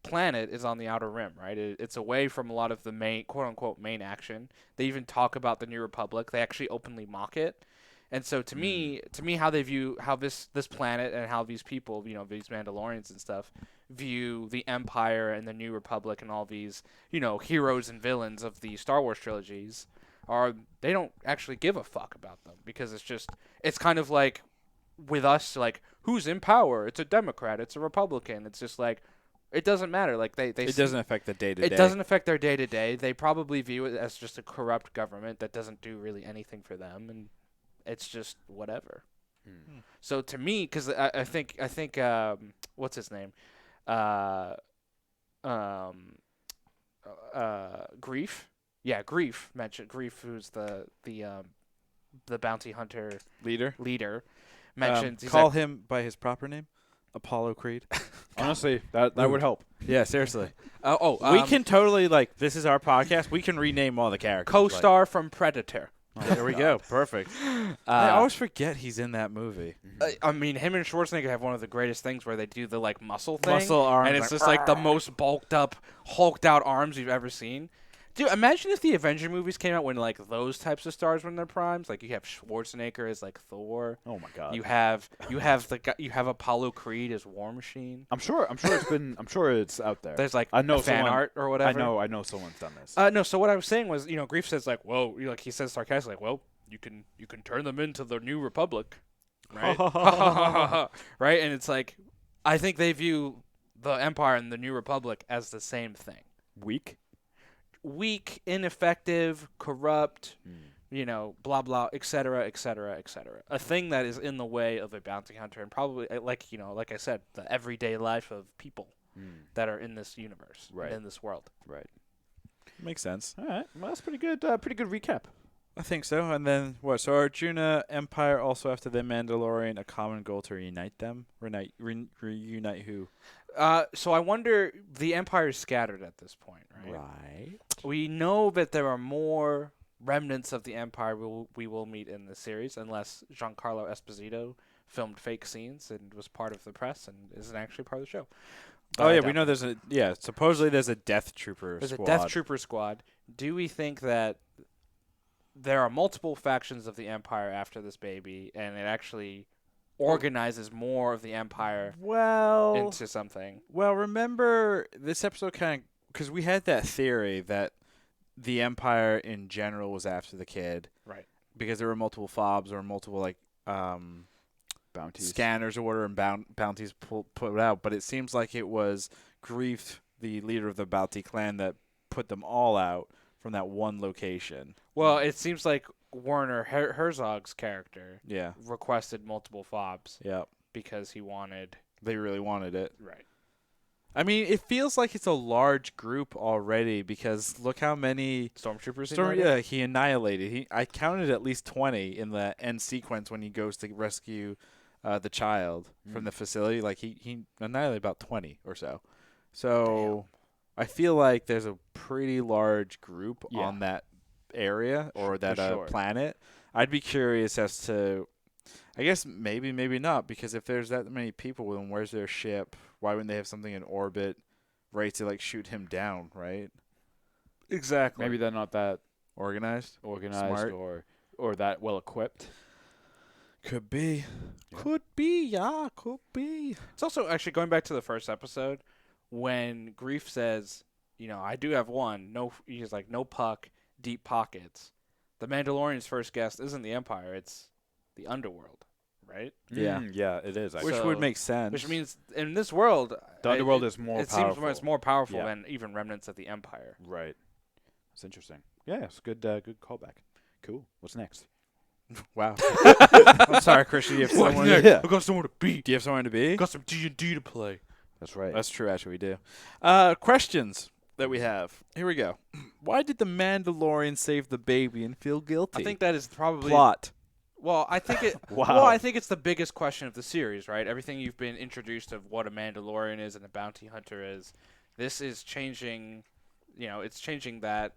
S2: planet is on the outer rim, right? It's away from a lot of the main quote unquote main action. They even talk about the New Republic. They actually openly mock it. And so to me, how they view how this planet and how these people, these Mandalorians and stuff, view the Empire and the New Republic and all these, heroes and villains of the Star Wars trilogies, they don't actually give a fuck about them, because it's kind of like with us, like, who's in power? It's a Democrat, it's a Republican. It's just like, it doesn't matter. Like it
S1: doesn't affect the day to day.
S2: It doesn't affect their day to day. They probably view it as just a corrupt government that doesn't do really anything for them, and it's just whatever. So to me, because I think what's his name, Grief. Yeah, Grief mentioned Grief, who's the bounty hunter leader. Mentioned
S1: call him by his proper name, Apollo Creed.
S3: Honestly, that would help.
S1: Yeah, seriously.
S2: we
S1: We can totally, like, this is our podcast. We can rename all the characters.
S2: co-star from Predator.
S1: There we go. Perfect. I always forget he's in that movie.
S2: I mean, him and Schwarzenegger have one of the greatest things where they do the like muscle thing,
S1: Muscle arms,
S2: and it's just like the most bulked up, hulked out arms you've ever seen. Dude, imagine if the Avenger movies came out when like those types of stars were in their primes. Like you have Schwarzenegger as like Thor.
S3: Oh my God.
S2: You have Apollo Creed as War Machine.
S3: I'm sure it's out there.
S2: There's like
S3: I know
S2: fan
S3: someone-
S2: art or whatever.
S3: I know someone's done this.
S2: No, so what I was saying was, Grief says like, well, like he says sarcastically, like, well, you can turn them into the New Republic, right? Right, and it's like, I think they view the Empire and the New Republic as the same thing. Weak, ineffective, corrupt, blah blah, etc., etc., etc. A thing that is in the way of a bounty hunter, and probably like I said, the everyday life of people that are in this universe,
S3: Right.
S2: in this world.
S3: Right.
S1: Makes sense.
S3: All right. Well, that's pretty good. Pretty good recap.
S1: I think so. And then what? So Arjuna, Empire, also after the Mandalorian, a common goal to reunite them. Reunite who?
S2: So I wonder, the Empire is scattered at this point, right?
S1: Right.
S2: We know that there are more remnants of the Empire we will meet in the series, unless Giancarlo Esposito filmed fake scenes and was part of the press and isn't actually part of the show. But
S1: Oh
S2: I
S1: yeah,
S2: doubt
S1: we know there's supposedly there's a Death Trooper
S2: there's
S1: squad.
S2: a Death Trooper squad. Do we think that there are multiple factions of the Empire after this baby, and it actually organizes more of the Empire into something.
S1: Well, remember this episode kind of because we had that theory that the Empire in general was after the kid,
S2: Right.
S1: because there were multiple fobs or multiple
S3: Bounties.
S1: scanners or whatever and bounties put out. But it seems like it was Grief, the leader of the Bounty clan, that put them all out from that one location.
S2: Well, it seems like Werner Herzog's character
S1: Yeah.
S2: requested multiple fobs
S1: Yeah.
S2: because he wanted.
S1: They really wanted it.
S2: Right.
S1: I mean, it feels like it's a large group already because look how many
S2: Stormtroopers.
S1: he annihilated. I counted at least 20 in the end sequence when he goes to rescue the child from the facility. Like he annihilated about 20 or so. So I feel like there's a pretty large group on that area or that planet. I'd be curious as to, I guess maybe not, because if there's that many people, then where's their ship? Why wouldn't they have something in orbit ready to like shoot him down, right?
S2: Exactly.
S3: Maybe they're not that
S1: Organized,
S3: organized
S1: smart.
S3: or that well equipped.
S1: Could be.
S3: Yeah.
S1: Could be, yeah, could be.
S2: It's also actually going back to the first episode when Grief says, I do have one. No, he's like, no puck, deep pockets. The Mandalorian's first guest isn't the Empire; it's the underworld, right?
S1: Yeah.
S3: Yeah, it is.
S1: Which
S2: So-
S1: would make sense.
S2: Which means in this world,
S3: the underworld is more
S2: it
S3: powerful.
S2: seems it's more powerful
S3: Yeah.
S2: than even remnants of the Empire.
S3: Right. It's interesting. Yeah, it's good. Good callback. Cool. What's next?
S1: Wow. I'm sorry, Christian. Do you have someone?
S3: Yeah.
S2: I got somewhere to be.
S1: Do you have someone to be?
S2: I got some D&D to play.
S3: That's right.
S1: That's true, actually, we do. Questions that we have. Here we go. Why did the Mandalorian save the baby and feel guilty?
S2: I think that is probably
S1: plot.
S2: Well, I think it.
S3: Wow.
S2: Well, I think it's the biggest question of the series, right? Everything you've been introduced of what a Mandalorian is and a bounty hunter is. This is changing. It's changing that.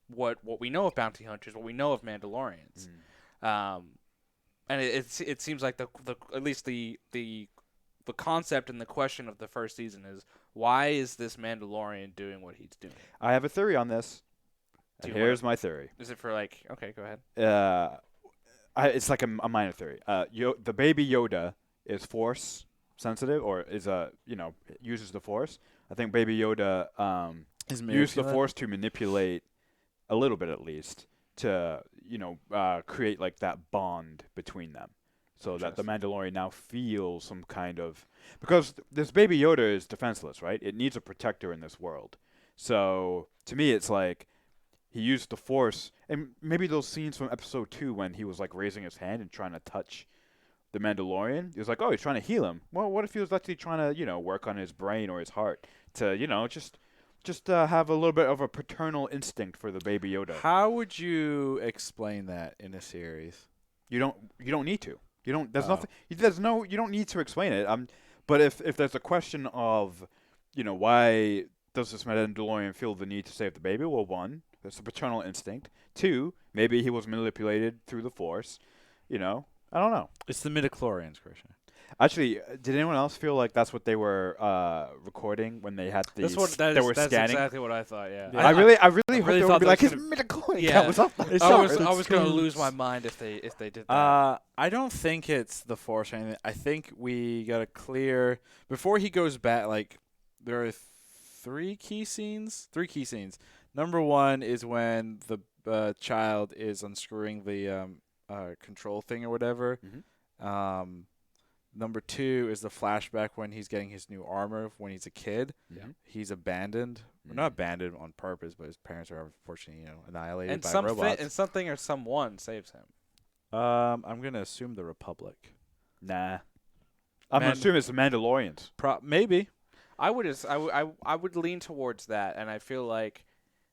S2: What we know of bounty hunters, what we know of Mandalorians, and it seems like the at least the concept and the question of the first season is, why is this Mandalorian doing what he's doing?
S3: I have a theory on this.
S2: Do
S3: And
S2: you wanna-
S3: here's my theory.
S2: Is it for like? Okay, go ahead.
S3: It's like a minor theory. The baby Yoda is Force sensitive, or is uses the Force. I think baby Yoda used the Force to manipulate a little bit, at least, to create like that bond between them, so that the Mandalorian now feels some kind of, because this baby Yoda is defenseless, right? It needs a protector in this world. So to me, it's like he used the Force, and maybe those scenes from Episode 2 when he was like raising his hand and trying to touch the Mandalorian. He was like, oh, he's trying to heal him. Well, what if he was actually trying to work on his brain or his heart to just have a little bit of a paternal instinct for the baby Yoda.
S1: How would you explain that in a series?
S3: You don't need to. You don't. There's nothing. There's no. You don't need to explain it. But if there's a question of, why does this Mandalorian feel the need to save the baby? Well, one, that's a paternal instinct. Two, maybe he was manipulated through the Force. I don't know.
S1: It's the midichlorians, Christian.
S3: Actually, did anyone else feel like that's what they were recording when they had the
S2: That's
S3: scanning?
S2: exactly what I thought. Yeah.
S3: I really hope
S2: really
S3: they would
S2: thought
S3: be
S2: that
S3: like
S2: was
S3: his midichlorian
S2: Yeah.
S3: count was up.
S2: I was gonna lose my mind if they did that.
S1: I don't think it's the Force or anything. I think we got a clear before he goes back. Like there are three key scenes. Number one is when the child is unscrewing the control thing or whatever.
S3: Mhm.
S1: Number two is the flashback when he's getting his new armor when he's a kid.
S3: Yeah.
S1: He's abandoned. Well, not abandoned on purpose, but his parents are unfortunately, annihilated
S2: And
S1: by
S2: something
S1: robots.
S2: and something or someone saves him.
S1: I'm gonna assume the Republic.
S3: Nah. I'm assuming it's the Mandalorians.
S1: Maybe.
S2: I would lean towards that, and I feel like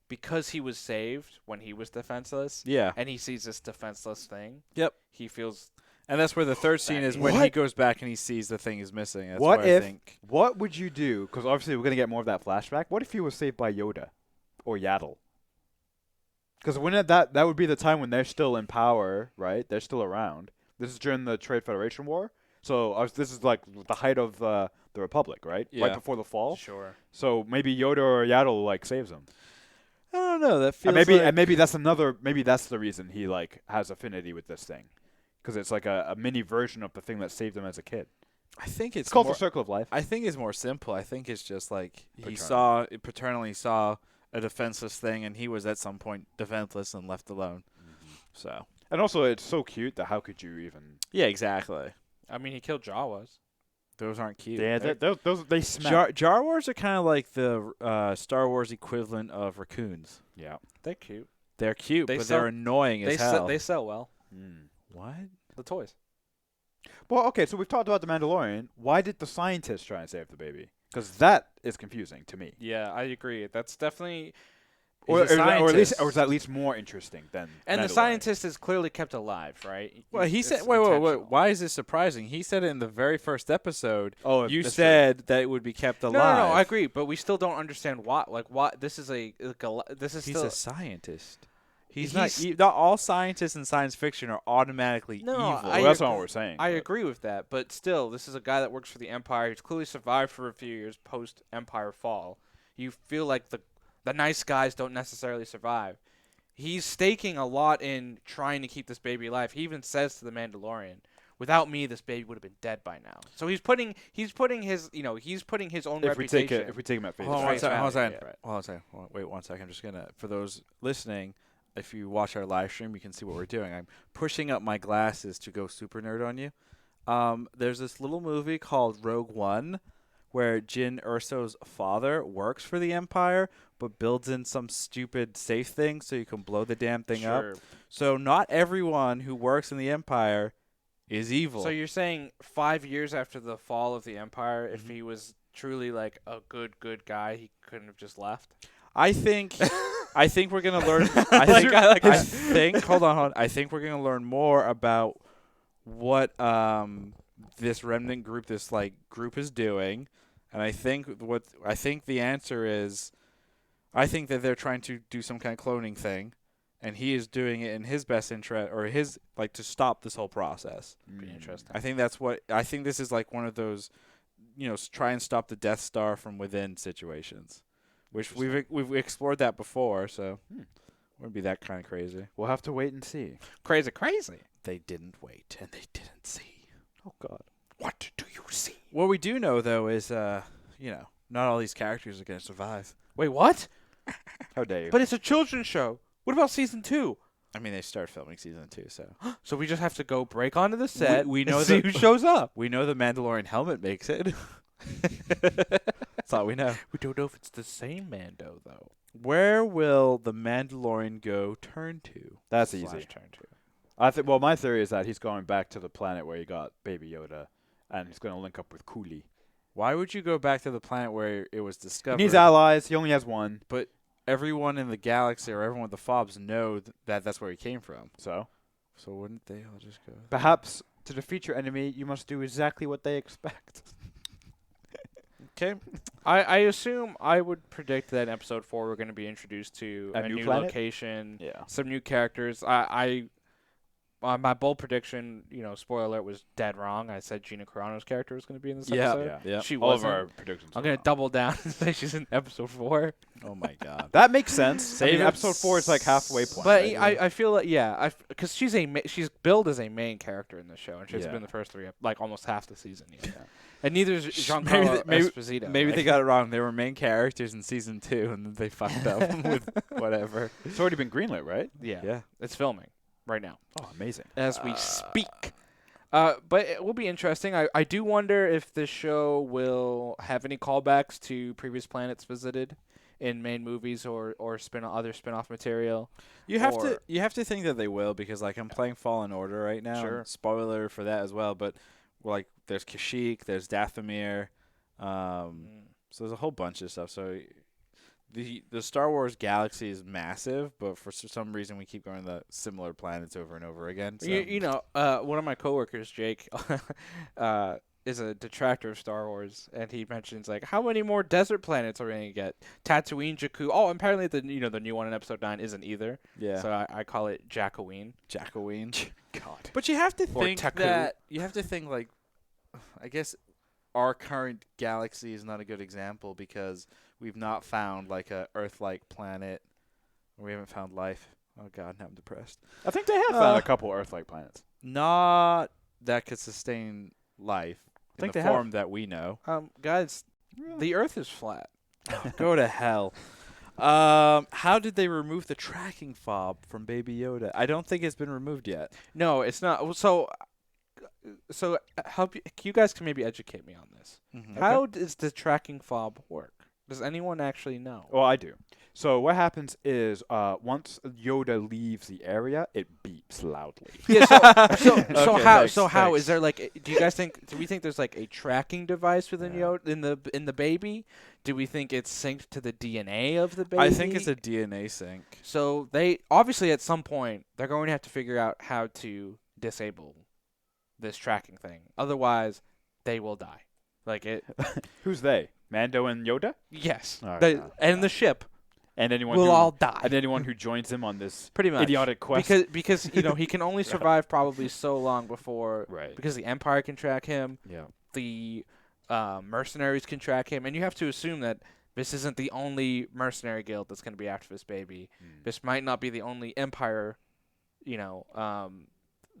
S2: because he was saved when he was defenseless,
S1: Yeah.
S2: and he sees this defenseless thing.
S1: Yep.
S2: He feels.
S1: And that's where the third scene is when he
S3: What?
S1: goes back and he sees the thing is missing. That's
S3: What
S1: where I
S3: if?
S1: think.
S3: What would you do? Because obviously we're gonna get more of that flashback. What if he was saved by Yoda, or Yaddle? Because that would be the time when they're still in power, right? They're still around. This is during the Trade Federation War, so this is like the height of the Republic, right?
S1: Yeah.
S3: Right before the fall.
S2: Sure.
S3: So maybe Yoda or Yaddle like saves him.
S1: don't know. That
S3: And
S1: feels
S3: maybe
S1: like
S3: maybe that's another. Maybe that's the reason he like has affinity with this thing, because it's like a mini version of the thing that saved him as a kid.
S1: I think
S3: It's
S1: it's
S3: called
S1: more,
S3: the circle of life.
S1: I think it's more simple. I think it's just like he
S3: Paternal.
S1: paternally saw a defenseless thing, and he was at some point defenseless and left alone. So
S3: And also, it's so cute that how could you even?
S1: yeah, exactly.
S2: I mean, he killed Jawas.
S1: Those aren't cute.
S3: Yeah, those they smell.
S1: Jar Wars are kind of like the Star Wars equivalent of raccoons.
S3: Yeah.
S2: They're cute.
S1: They're cute,
S2: They
S1: but
S2: sell-
S1: they're annoying as hell.
S2: They sell well.
S1: What?
S2: The toys.
S3: Well, okay, so we've talked about the Mandalorian. Why did the scientist try and save the baby? Because that is confusing to me.
S2: Yeah, I agree. That's definitely.
S3: Or
S2: he's a scientist.
S3: is at least more interesting than.
S2: And the
S3: Mandalorian.
S2: scientist is clearly kept alive, right?
S1: Well, he said, wait. Why is this surprising? He said it in the very first episode.
S3: Oh,
S1: You
S3: that's
S1: said that it would be kept alive.
S2: No, I agree, but we still don't understand why. Like, why this is this is
S1: He's
S2: still
S1: a scientist.
S2: He's-
S1: Not all scientists in science fiction are automatically
S2: No,
S1: evil.
S3: Well, that's not what we're saying.
S2: I
S3: but-
S2: agree with that, but still, this is a guy that works for the Empire. He's clearly survived for a few years post Empire fall. You feel like the nice guys don't necessarily survive. He's staking a lot in trying to keep this baby alive. He even says to the Mandalorian, "Without me, this baby would have been dead by now." So he's putting his own
S3: If we take
S2: reputation.
S3: it, if we take him at face
S1: Hold on
S3: value.
S1: one second. Hold on a
S2: value,
S1: second.
S2: yeah.
S1: Hold on a second. Wait 1 second. I'm just gonna, for those listening, if you watch our live stream, you can see what we're doing. I'm pushing up my glasses to go super nerd on you. There's this little movie called Rogue One, where Jyn Erso's father works for the Empire, but builds in some stupid safe thing so you can blow the damn thing up.
S2: Sure.
S1: So not everyone who works in the Empire is evil.
S2: So you're saying 5 years after the fall of the Empire,
S1: Mm-hmm.
S2: if he was truly like a good guy, he couldn't have just left?
S1: I think we're gonna learn. Hold on. I think we're gonna learn more about what this remnant group, group is doing, and I think the answer is, I think that they're trying to do some kind of cloning thing, and he is doing it in his best interest, or his to stop this whole process.
S2: Pretty interesting.
S1: I think this is like one of those, try and stop the Death Star from within situations, which we've explored that before, so wouldn't be that kind of crazy.
S3: We'll have to wait and see.
S2: Crazy.
S1: They didn't wait, and they didn't see.
S3: Oh God.
S2: What do you see?
S1: What we do know, though, is not all these characters are going to survive.
S2: Wait, what?
S3: How dare you?
S2: But it's a children's show. What about season 2?
S1: I mean, they start filming season 2, so
S2: So we just have to go break onto the set.
S1: We know
S2: and see
S1: that-
S2: who shows up.
S1: we know the Mandalorian helmet makes it. That's all we know.
S2: We don't know if it's the same Mando though.
S1: Where will the Mandalorian go turn to?
S3: That's
S2: Slash
S3: easy.
S2: turn to.
S3: I think. Well, my theory is that he's going back to the planet where he got Baby Yoda, and he's going to link up with Cooley.
S1: Why would you go back to the planet where it was
S3: He
S1: discovered?
S3: needs allies. He only has one.
S1: But everyone in the galaxy or everyone with the fobs know that that's where he came from.
S3: So
S1: So wouldn't they all just go?
S3: perhaps to defeat your enemy, you must do exactly what they expect.
S1: Okay.
S2: I assume I would predict that in episode 4 we're going to be introduced to
S3: A
S2: a
S3: new
S2: new
S3: planet?
S2: location,
S3: Yeah.
S2: some new characters. My bold prediction, spoiler alert, was dead wrong. I said Gina Carano's character was going to be in this episode.
S1: Yeah.
S2: She
S3: All of
S2: wasn't.
S3: our predictions.
S2: I'm
S3: are
S2: going to
S3: wrong.
S2: double down and say she's in episode 4.
S1: Oh my God.
S3: That makes sense.
S1: Save
S3: I mean,
S1: it.
S3: episode 4 is like halfway point.
S2: But
S3: right?
S2: I feel like, because she's billed as a main character in the show, and she's
S3: Yeah.
S2: been the first 3, like almost half the season. And neither is Giancarlo Esposito.
S1: Maybe
S2: right?
S1: they got it wrong. They were main characters in season 2, and then they fucked up with whatever.
S3: It's already been greenlit, right?
S2: Yeah, it's filming right now
S3: Oh, amazing.
S2: as we speak. But it will be interesting. I do wonder if this show will have any callbacks to previous planets visited in main movies or other spin-off material.
S1: You have
S2: Or-
S1: to think that they will, because I'm playing Fallen Order right now.
S2: Sure.
S1: and spoiler for that as well, but there's Kashyyyk, there's Dathomir, so there's a whole bunch of stuff. So the Star Wars galaxy is massive, but for some reason we keep going to similar planets over and over again. So.
S2: One of my coworkers, Jake, is a detractor of Star Wars, and he mentions how many more desert planets are we gonna get? Tatooine, Jakku. Oh, apparently the new one in Episode 9 isn't either.
S1: Yeah.
S2: So I call it Jakkuine.
S1: Jackoween.
S3: God.
S1: But you have to
S2: Or
S1: think
S2: Taku.
S1: I guess our current galaxy is not a good example because we've not found a Earth-like planet We haven't found life. Oh God, now I'm depressed.
S3: I think they have found a couple Earth-like planets.
S1: Not that could sustain life in
S3: think
S1: the
S3: they have.
S1: form that we know.
S2: Guys, the Earth is flat.
S1: Go to hell. How did they remove the tracking fob from Baby Yoda? I don't think it's been removed yet.
S2: No, it's not. So help you guys can maybe educate me on this.
S1: Mm-hmm.
S2: How does the tracking fob work? Does anyone actually know?
S3: Well, I do. So what happens is once Yoda leaves the area, it beeps loudly.
S2: Yeah. So
S1: Okay,
S2: how?
S1: thanks,
S2: So how
S1: thanks.
S2: is there like? Do you guys think? Do we think there's like a tracking device within
S3: Yeah.
S2: Yoda in the baby? Do we think it's synced to the DNA of the baby?
S1: I think it's a DNA sync.
S2: So they obviously at some point they're going to have to figure out how to disable this tracking thing. Otherwise, they will die. Like it.
S3: Who's they? Mando and Yoda?
S2: Yes.
S3: All right,
S2: And the ship
S3: And anyone
S2: will
S3: who,
S2: all die.
S3: and anyone who joins him on this
S2: Pretty much.
S3: idiotic quest.
S2: Because he can only survive probably so long before
S3: Right.
S2: because the Empire can track him.
S3: Yeah.
S2: The mercenaries can track him, and you have to assume that this isn't the only mercenary guild that's going to be after this baby. This might not be the only Empire, and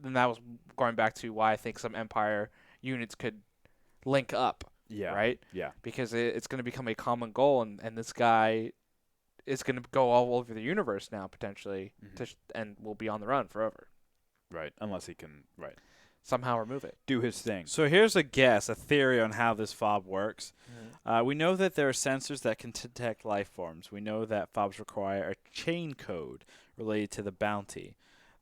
S2: that was going back to why I think some Empire units could link up,
S3: Yeah.
S2: right?
S3: Yeah.
S2: Because it's going to become a common goal, and this guy is going to go all over the universe now, potentially, and will be on the run forever.
S3: Right. Unless he can
S2: Somehow remove it.
S3: do his thing.
S1: So here's a guess, a theory on how this fob works. We know that there are sensors that can detect life forms. We know that fobs require a chain code related to the bounty.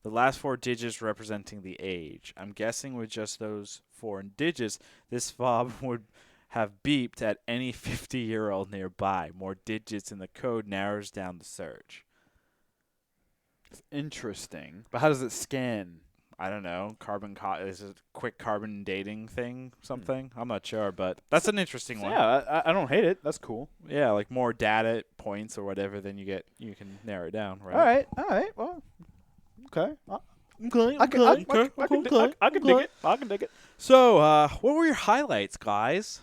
S1: The last 4 digits representing the age. I'm guessing with just those 4 digits, this fob would have beeped at any 50-year-old nearby. More digits in the code narrows down the search.
S3: Interesting. But how does it scan?
S1: I don't know. Is it a quick carbon dating thing? Something? I'm not sure, but that's an interesting one.
S3: Yeah, I don't hate it. That's cool.
S1: Yeah, like more data points or whatever, then you can narrow it down, right?
S3: All right. Well, okay.
S2: Okay.
S3: I can dig it.
S1: So, what were your highlights, guys?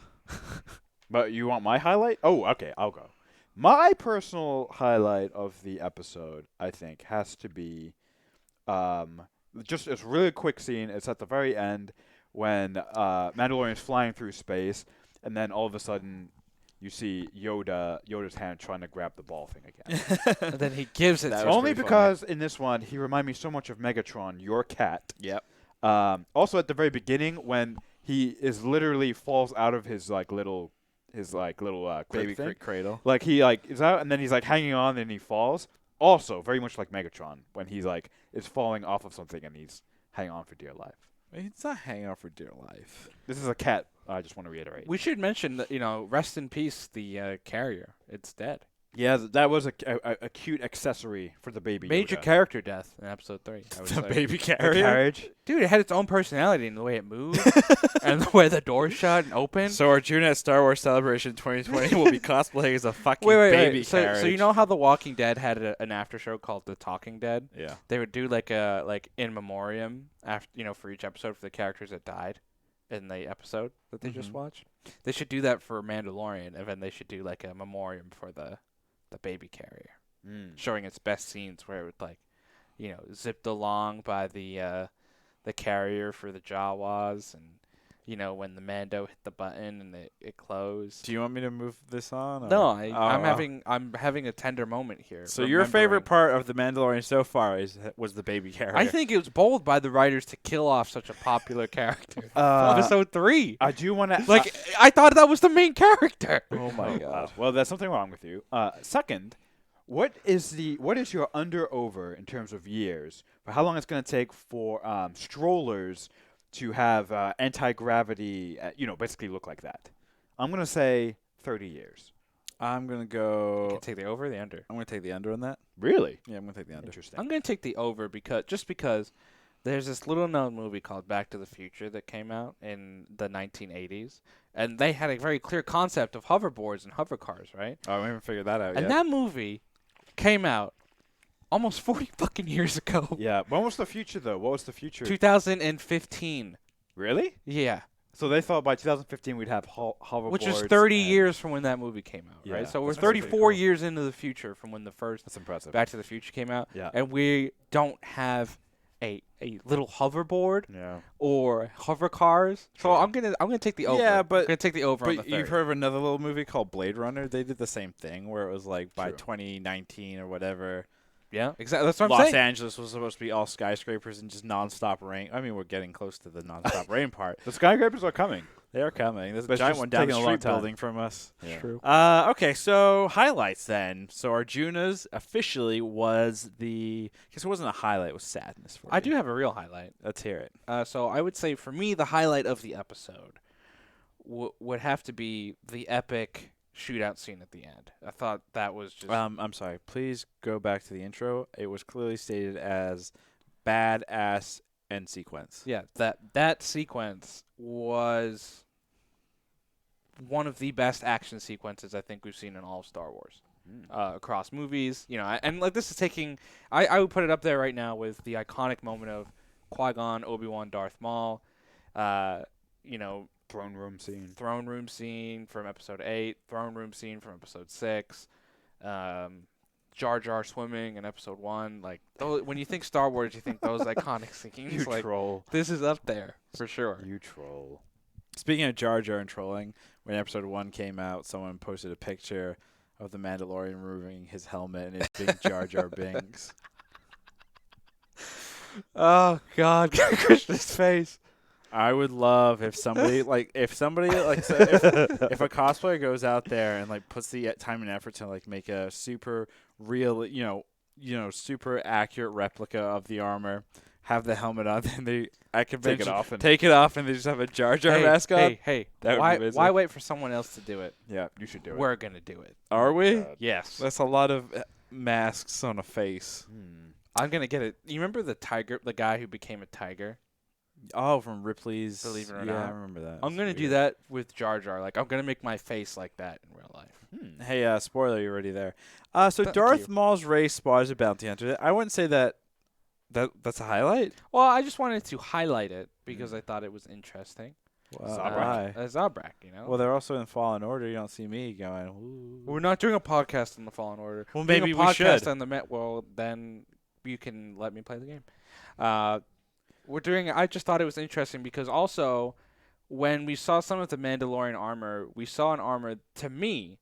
S3: But you want my highlight? Oh, okay. I'll go. My personal highlight of the episode, I think, has to be just this really quick scene. It's at the very end when Mandalorian's flying through space, and then all of a sudden you see Yoda's hand trying to grab the ball thing again.
S2: And then he gives it.
S1: That
S2: to
S1: was
S2: him.
S3: Only
S1: pretty
S3: because in this one he reminded me so much of Megatron, your cat.
S1: Yep.
S3: Also at the very beginning when he is literally falls out of his little
S1: Baby
S3: thing.
S1: cradle.
S3: Like he is out and then he's hanging on and he falls. Also very much like Megatron when he's is falling off of something and he's hanging on for dear life.
S1: It's not hanging out for dear life.
S3: This is a cat. I just want to reiterate.
S2: We should mention that rest in peace the carrier. It's dead.
S3: Yeah, that was a cute accessory for the baby.
S2: Major
S3: Yoda.
S2: character death in episode 3. I would
S1: The
S2: say.
S1: baby
S3: The
S1: carrier.
S3: carriage.
S2: Dude, it had its own personality in the way it moved and the way the door shut and opened.
S1: So our June at Star Wars Celebration 2020 will be cosplaying as a fucking
S2: wait.
S1: baby
S2: So
S1: carriage.
S2: you know how The Walking Dead had an after show called The Talking Dead?
S1: Yeah.
S2: They would do like a in memoriam after for each episode for the characters that died in the episode that they just watched. They should do that for Mandalorian, and then they should do like a memoriam for the baby carrier, showing its best scenes where it would zipped along by the carrier for the Jawas, and when the Mando hit the button and it closed.
S1: Do you want me to move this on? Or?
S2: No,
S1: Oh.
S2: I'm having a tender moment here.
S1: So your favorite
S2: remembering.
S1: part of the Mandalorian so far was the baby carrier.
S2: I think it was bold by the writers to kill off such a popular character. Episode 3.
S3: I do want to
S2: I thought that was the main character.
S1: Oh my god.
S3: Well, there's something wrong with you. Second, what is your under/over in terms of years for how long it's going to take for strollers to have anti-gravity, basically look like that? I'm going to say 30 years.
S1: I'm gonna
S2: You
S1: go.
S2: can take the over or the under.
S1: I'm gonna take the under on that.
S3: Really?
S1: Yeah, I'm gonna take the under.
S3: Interesting.
S2: I'm going to take the over because there's this little known movie called Back to the Future that came out in the 1980s, and they had a very clear concept of hoverboards and hover cars, right?
S1: Oh, we haven't figured that out
S2: And
S1: yet.
S2: that movie came out almost 40 fucking years ago.
S3: Yeah. When was the future though? What was the future?
S2: 2015.
S3: Really?
S2: Yeah.
S3: So they thought by 2015 we'd have hoverboards.
S2: Which is 30
S3: and-
S2: years from when that movie came out,
S3: Yeah,
S2: right? So we're
S3: that's pretty
S2: 34
S3: cool.
S2: years into the future from when the first
S3: That's impressive.
S2: Back to the Future came out,
S3: Yeah.
S2: and we don't have a little hoverboard
S3: Yeah.
S2: or hover cars. So
S3: Sure.
S2: I'm gonna take the over.
S1: Yeah, but-
S2: I'm gonna take the over on the
S1: But
S2: 30.
S1: you've heard of another little movie called Blade Runner? They did the same thing where it was like by
S3: True.
S1: 2019 or whatever.
S2: Yeah, exactly. That's what I'm
S1: Los
S2: saying.
S1: Angeles was supposed to be all skyscrapers and just nonstop rain. I mean, we're getting close to the nonstop rain part.
S3: The skyscrapers are coming.
S1: They are coming. There's a
S3: But it's
S1: giant
S3: just
S1: one down the
S3: taking a long
S1: street
S3: time.
S1: building from us.
S3: Yeah.
S2: True.
S1: Okay, so highlights then. So Arjuna's officially was the. I guess it wasn't a highlight. It was sadness for
S2: I
S1: you.
S2: do have a real highlight.
S1: Let's hear it.
S2: So I would say for me, the highlight of the episode would have to be the epic shootout scene at the end. I thought that was just
S1: I'm sorry. Please go back to the intro. It was clearly stated as badass end sequence.
S2: yeah. That sequence was one of the best action sequences I think we've seen in all of Star Wars. Across movies, and like this is taking, I would put it up there right now with the iconic moment of Qui-Gon, Obi-Wan, Darth Maul,
S3: Throne room scene.
S2: throne room scene from episode 8, throne room scene from episode 6, Jar Jar swimming in episode 1. Like when you think Star Wars, you think those iconic scenes.
S3: You
S2: Like
S3: troll.
S2: this is up there for sure.
S3: You troll.
S1: Speaking of Jar Jar and trolling, when episode 1 came out, someone posted a picture of the Mandalorian removing his helmet and it being Jar Jar Binks.
S2: Oh God, Christian's face.
S1: I would love if somebody so if a cosplayer goes out there and like puts the time and effort to like make a super real, super accurate replica of the armor, have the helmet on, then they at convention take it off and they just have a Jar Jar mask on.
S2: Hey,
S1: That would be
S2: why
S1: amazing.
S2: wait for someone else to do it?
S3: Yeah, you should do it.
S2: We're gonna do it.
S1: Are we?
S3: God.
S2: Yes,
S1: That's a lot of masks on a face.
S2: I'm gonna get it. You remember the tiger, the guy who became a tiger?
S1: Oh, from Ripley's.
S2: Believe it or
S1: yeah,
S2: not.
S1: I remember that.
S2: I'm gonna do that with Jar Jar. Like I'm gonna make my face like that in real life.
S1: Hey, spoiler, you're already there. So
S2: Thank
S1: Darth
S2: you.
S1: Maul's race spawns a bounty hunter. I wouldn't say that's a highlight.
S2: Well, I just wanted to highlight it because I thought it was interesting.
S1: Why?
S2: Zabrak,
S1: Well, they're also in Fallen Order. You don't see me going. Ooh.
S2: we're not doing a podcast on the Fallen Order.
S1: Well,
S2: Doing
S1: maybe
S2: a
S1: we
S2: podcast
S1: should.
S2: on the Well, then you can let me play the game. I just thought it was interesting because also when we saw some of the Mandalorian armor, we saw an armor to me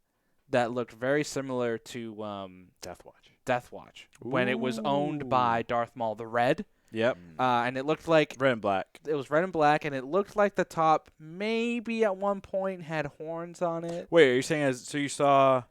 S2: that looked very similar to Death Watch when it was owned by Darth Maul the Red.
S1: Yep.
S2: And it looked like
S1: Red and black.
S2: it was red and black, and it looked like the top maybe at one point had horns on it.
S1: Wait, are you saying so you saw?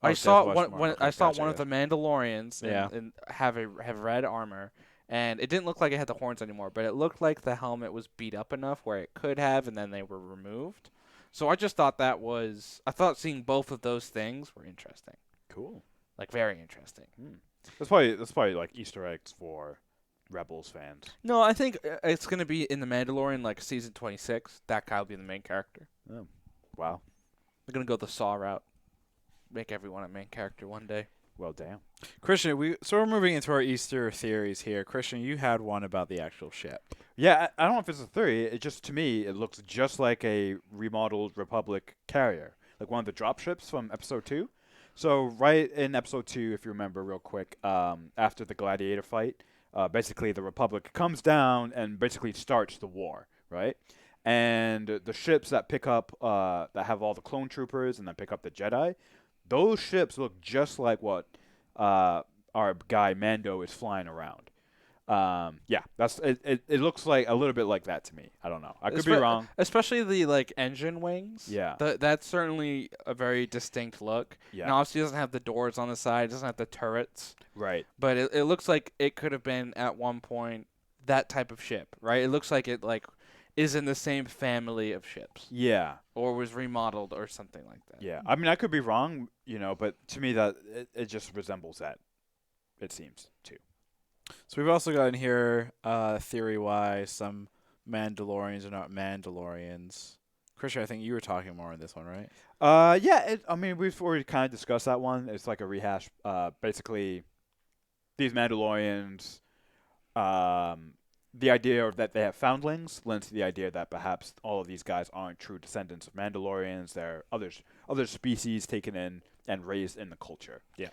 S2: I
S1: Oh,
S2: saw
S1: Death Watch
S2: one
S1: more.
S2: when
S1: Okay,
S2: I saw
S1: gotcha,
S2: one of the Mandalorians
S1: Yeah.
S2: and have red armor, and it didn't look like it had the horns anymore, but it looked like the helmet was beat up enough where it could have, and then they were removed. So I just thought I thought seeing both of those things were interesting,
S3: Cool.
S2: like very interesting.
S3: That's probably like Easter eggs for Rebels fans.
S2: No, I think it's gonna be in the Mandalorian, like season 26. That guy will be the main character.
S3: Oh, wow.
S2: They're gonna go the Saw route, make everyone a main character one day.
S3: Well, damn.
S1: Christian, we're moving into our Easter theories here. Christian, you had one about the actual ship.
S3: Yeah, I don't know if it's a theory. It just, to me, it looks just like a remodeled Republic carrier, like one of the dropships from Episode 2. So right in Episode 2, if you remember real quick, after the gladiator fight, basically the Republic comes down and basically starts the war, right? And the ships that pick up, that have all the clone troopers and then pick up the Jedi, those ships look just like what our guy Mando is flying around. Yeah, that's it. It looks like a little bit like that to me. I don't know. I could be wrong.
S2: Especially the like engine wings.
S3: Yeah.
S2: That's certainly a very distinct look.
S3: Yeah.
S2: Now obviously it doesn't have the doors on the side, it doesn't have the turrets.
S3: Right.
S2: But it looks like it could have been at one point that type of ship, right? It looks like it like is in the same family of ships.
S3: Yeah.
S2: Or was remodeled or something like that.
S3: Yeah. I mean, I could be wrong, but to me that it just resembles that. It seems too.
S1: So we've also got in here theory why some Mandalorians are not Mandalorians. Christian, I think you were talking more on this one, right?
S3: Yeah. I mean, we've already kind of discussed that one. It's like a rehash. Basically, these Mandalorians, the idea of that they have foundlings lends to the idea that perhaps all of these guys aren't true descendants of Mandalorians. They're other species taken in and raised in the culture.
S2: Yeah.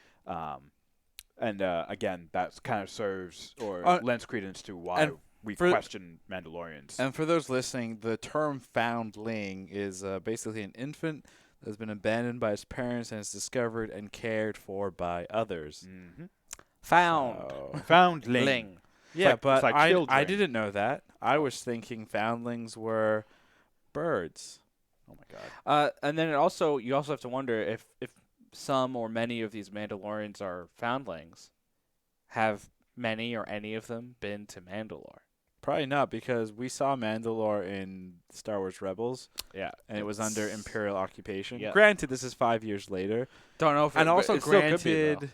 S3: And again, that kind of serves or lends credence to why we question Mandalorians.
S1: And for those listening, the term foundling is basically an infant that has been abandoned by his parents and is discovered and cared for by others.
S3: Mm-hmm.
S2: Foundling.
S3: Ling.
S1: Yeah,
S3: it's
S1: but
S3: like
S1: I
S3: children.
S1: didn't know that. I was thinking foundlings were birds.
S3: Oh my god.
S2: And then you also have to wonder if some or many of these Mandalorians are foundlings. Have many or any of them been to Mandalore?
S1: Probably not, because we saw Mandalore in Star Wars Rebels.
S3: Yeah.
S1: And it was under Imperial occupation.
S2: Yeah.
S1: Granted, this is 5 years later.
S2: Don't know if
S1: And also
S2: it still could be, though.
S1: granted,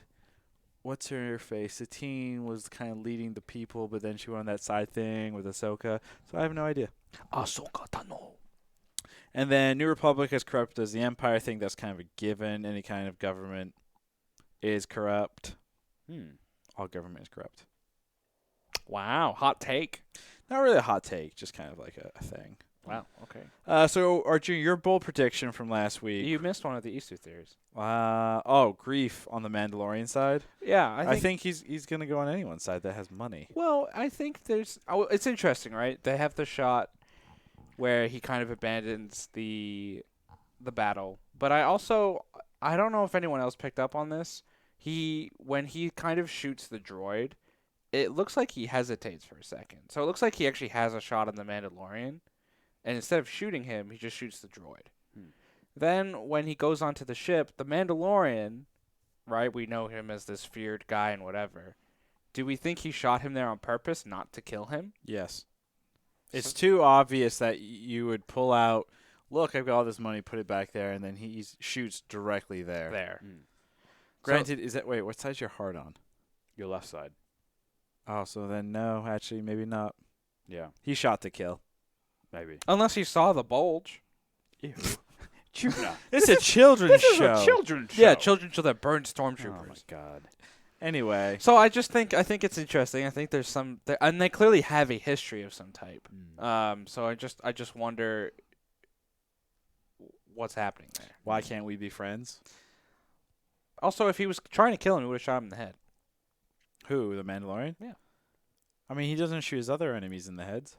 S1: what's her face? Satine was kind of leading the people, but then she went on that side thing with Ahsoka. So I have no idea.
S2: Ahsoka Tano.
S1: And then New Republic as corrupt as the Empire. I think that's kind of a given. Any kind of government is corrupt. All government is corrupt.
S2: Wow, hot take.
S1: Not really a hot take, just kind of like a thing.
S2: Wow, okay.
S1: So, Arjun, your bold prediction from last week.
S2: You missed one of the Easter theories.
S1: Grief on the Mandalorian side.
S2: Yeah,
S1: I think he's going to go on anyone's side that has money.
S2: Well, I think it's interesting, right? They have the shot where he kind of abandons the battle. But I don't know if anyone else picked up on this. When he kind of shoots the droid, it looks like he hesitates for a second. So it looks like he actually has a shot on the Mandalorian. And instead of shooting him, he just shoots the droid. Then when he goes onto the ship, the Mandalorian, right, we know him as this feared guy and whatever. Do we think he shot him there on purpose, not to kill him?
S1: Yes. It's too obvious that you would pull out, look, I've got all this money, put it back there, and then he shoots directly there. Granted, what side's your heart on?
S3: Your left side.
S1: Oh, so then no, actually, maybe not.
S3: Yeah.
S1: He shot to kill.
S3: Maybe.
S2: Unless he saw the bulge.
S3: Ew. Tuna.
S1: It's a children's
S3: This
S1: show.
S3: is a children's show.
S2: Yeah, children's show that burn stormtroopers.
S3: Oh my god.
S1: Anyway.
S2: So I think it's interesting. I think there's and they clearly have a history of some type. So I just wonder what's happening there.
S1: Why can't we be friends?
S2: Also, if he was trying to kill him, he would have shot him in the head.
S1: Who, the Mandalorian?
S2: Yeah.
S1: I mean, he doesn't shoot his other enemies in the heads.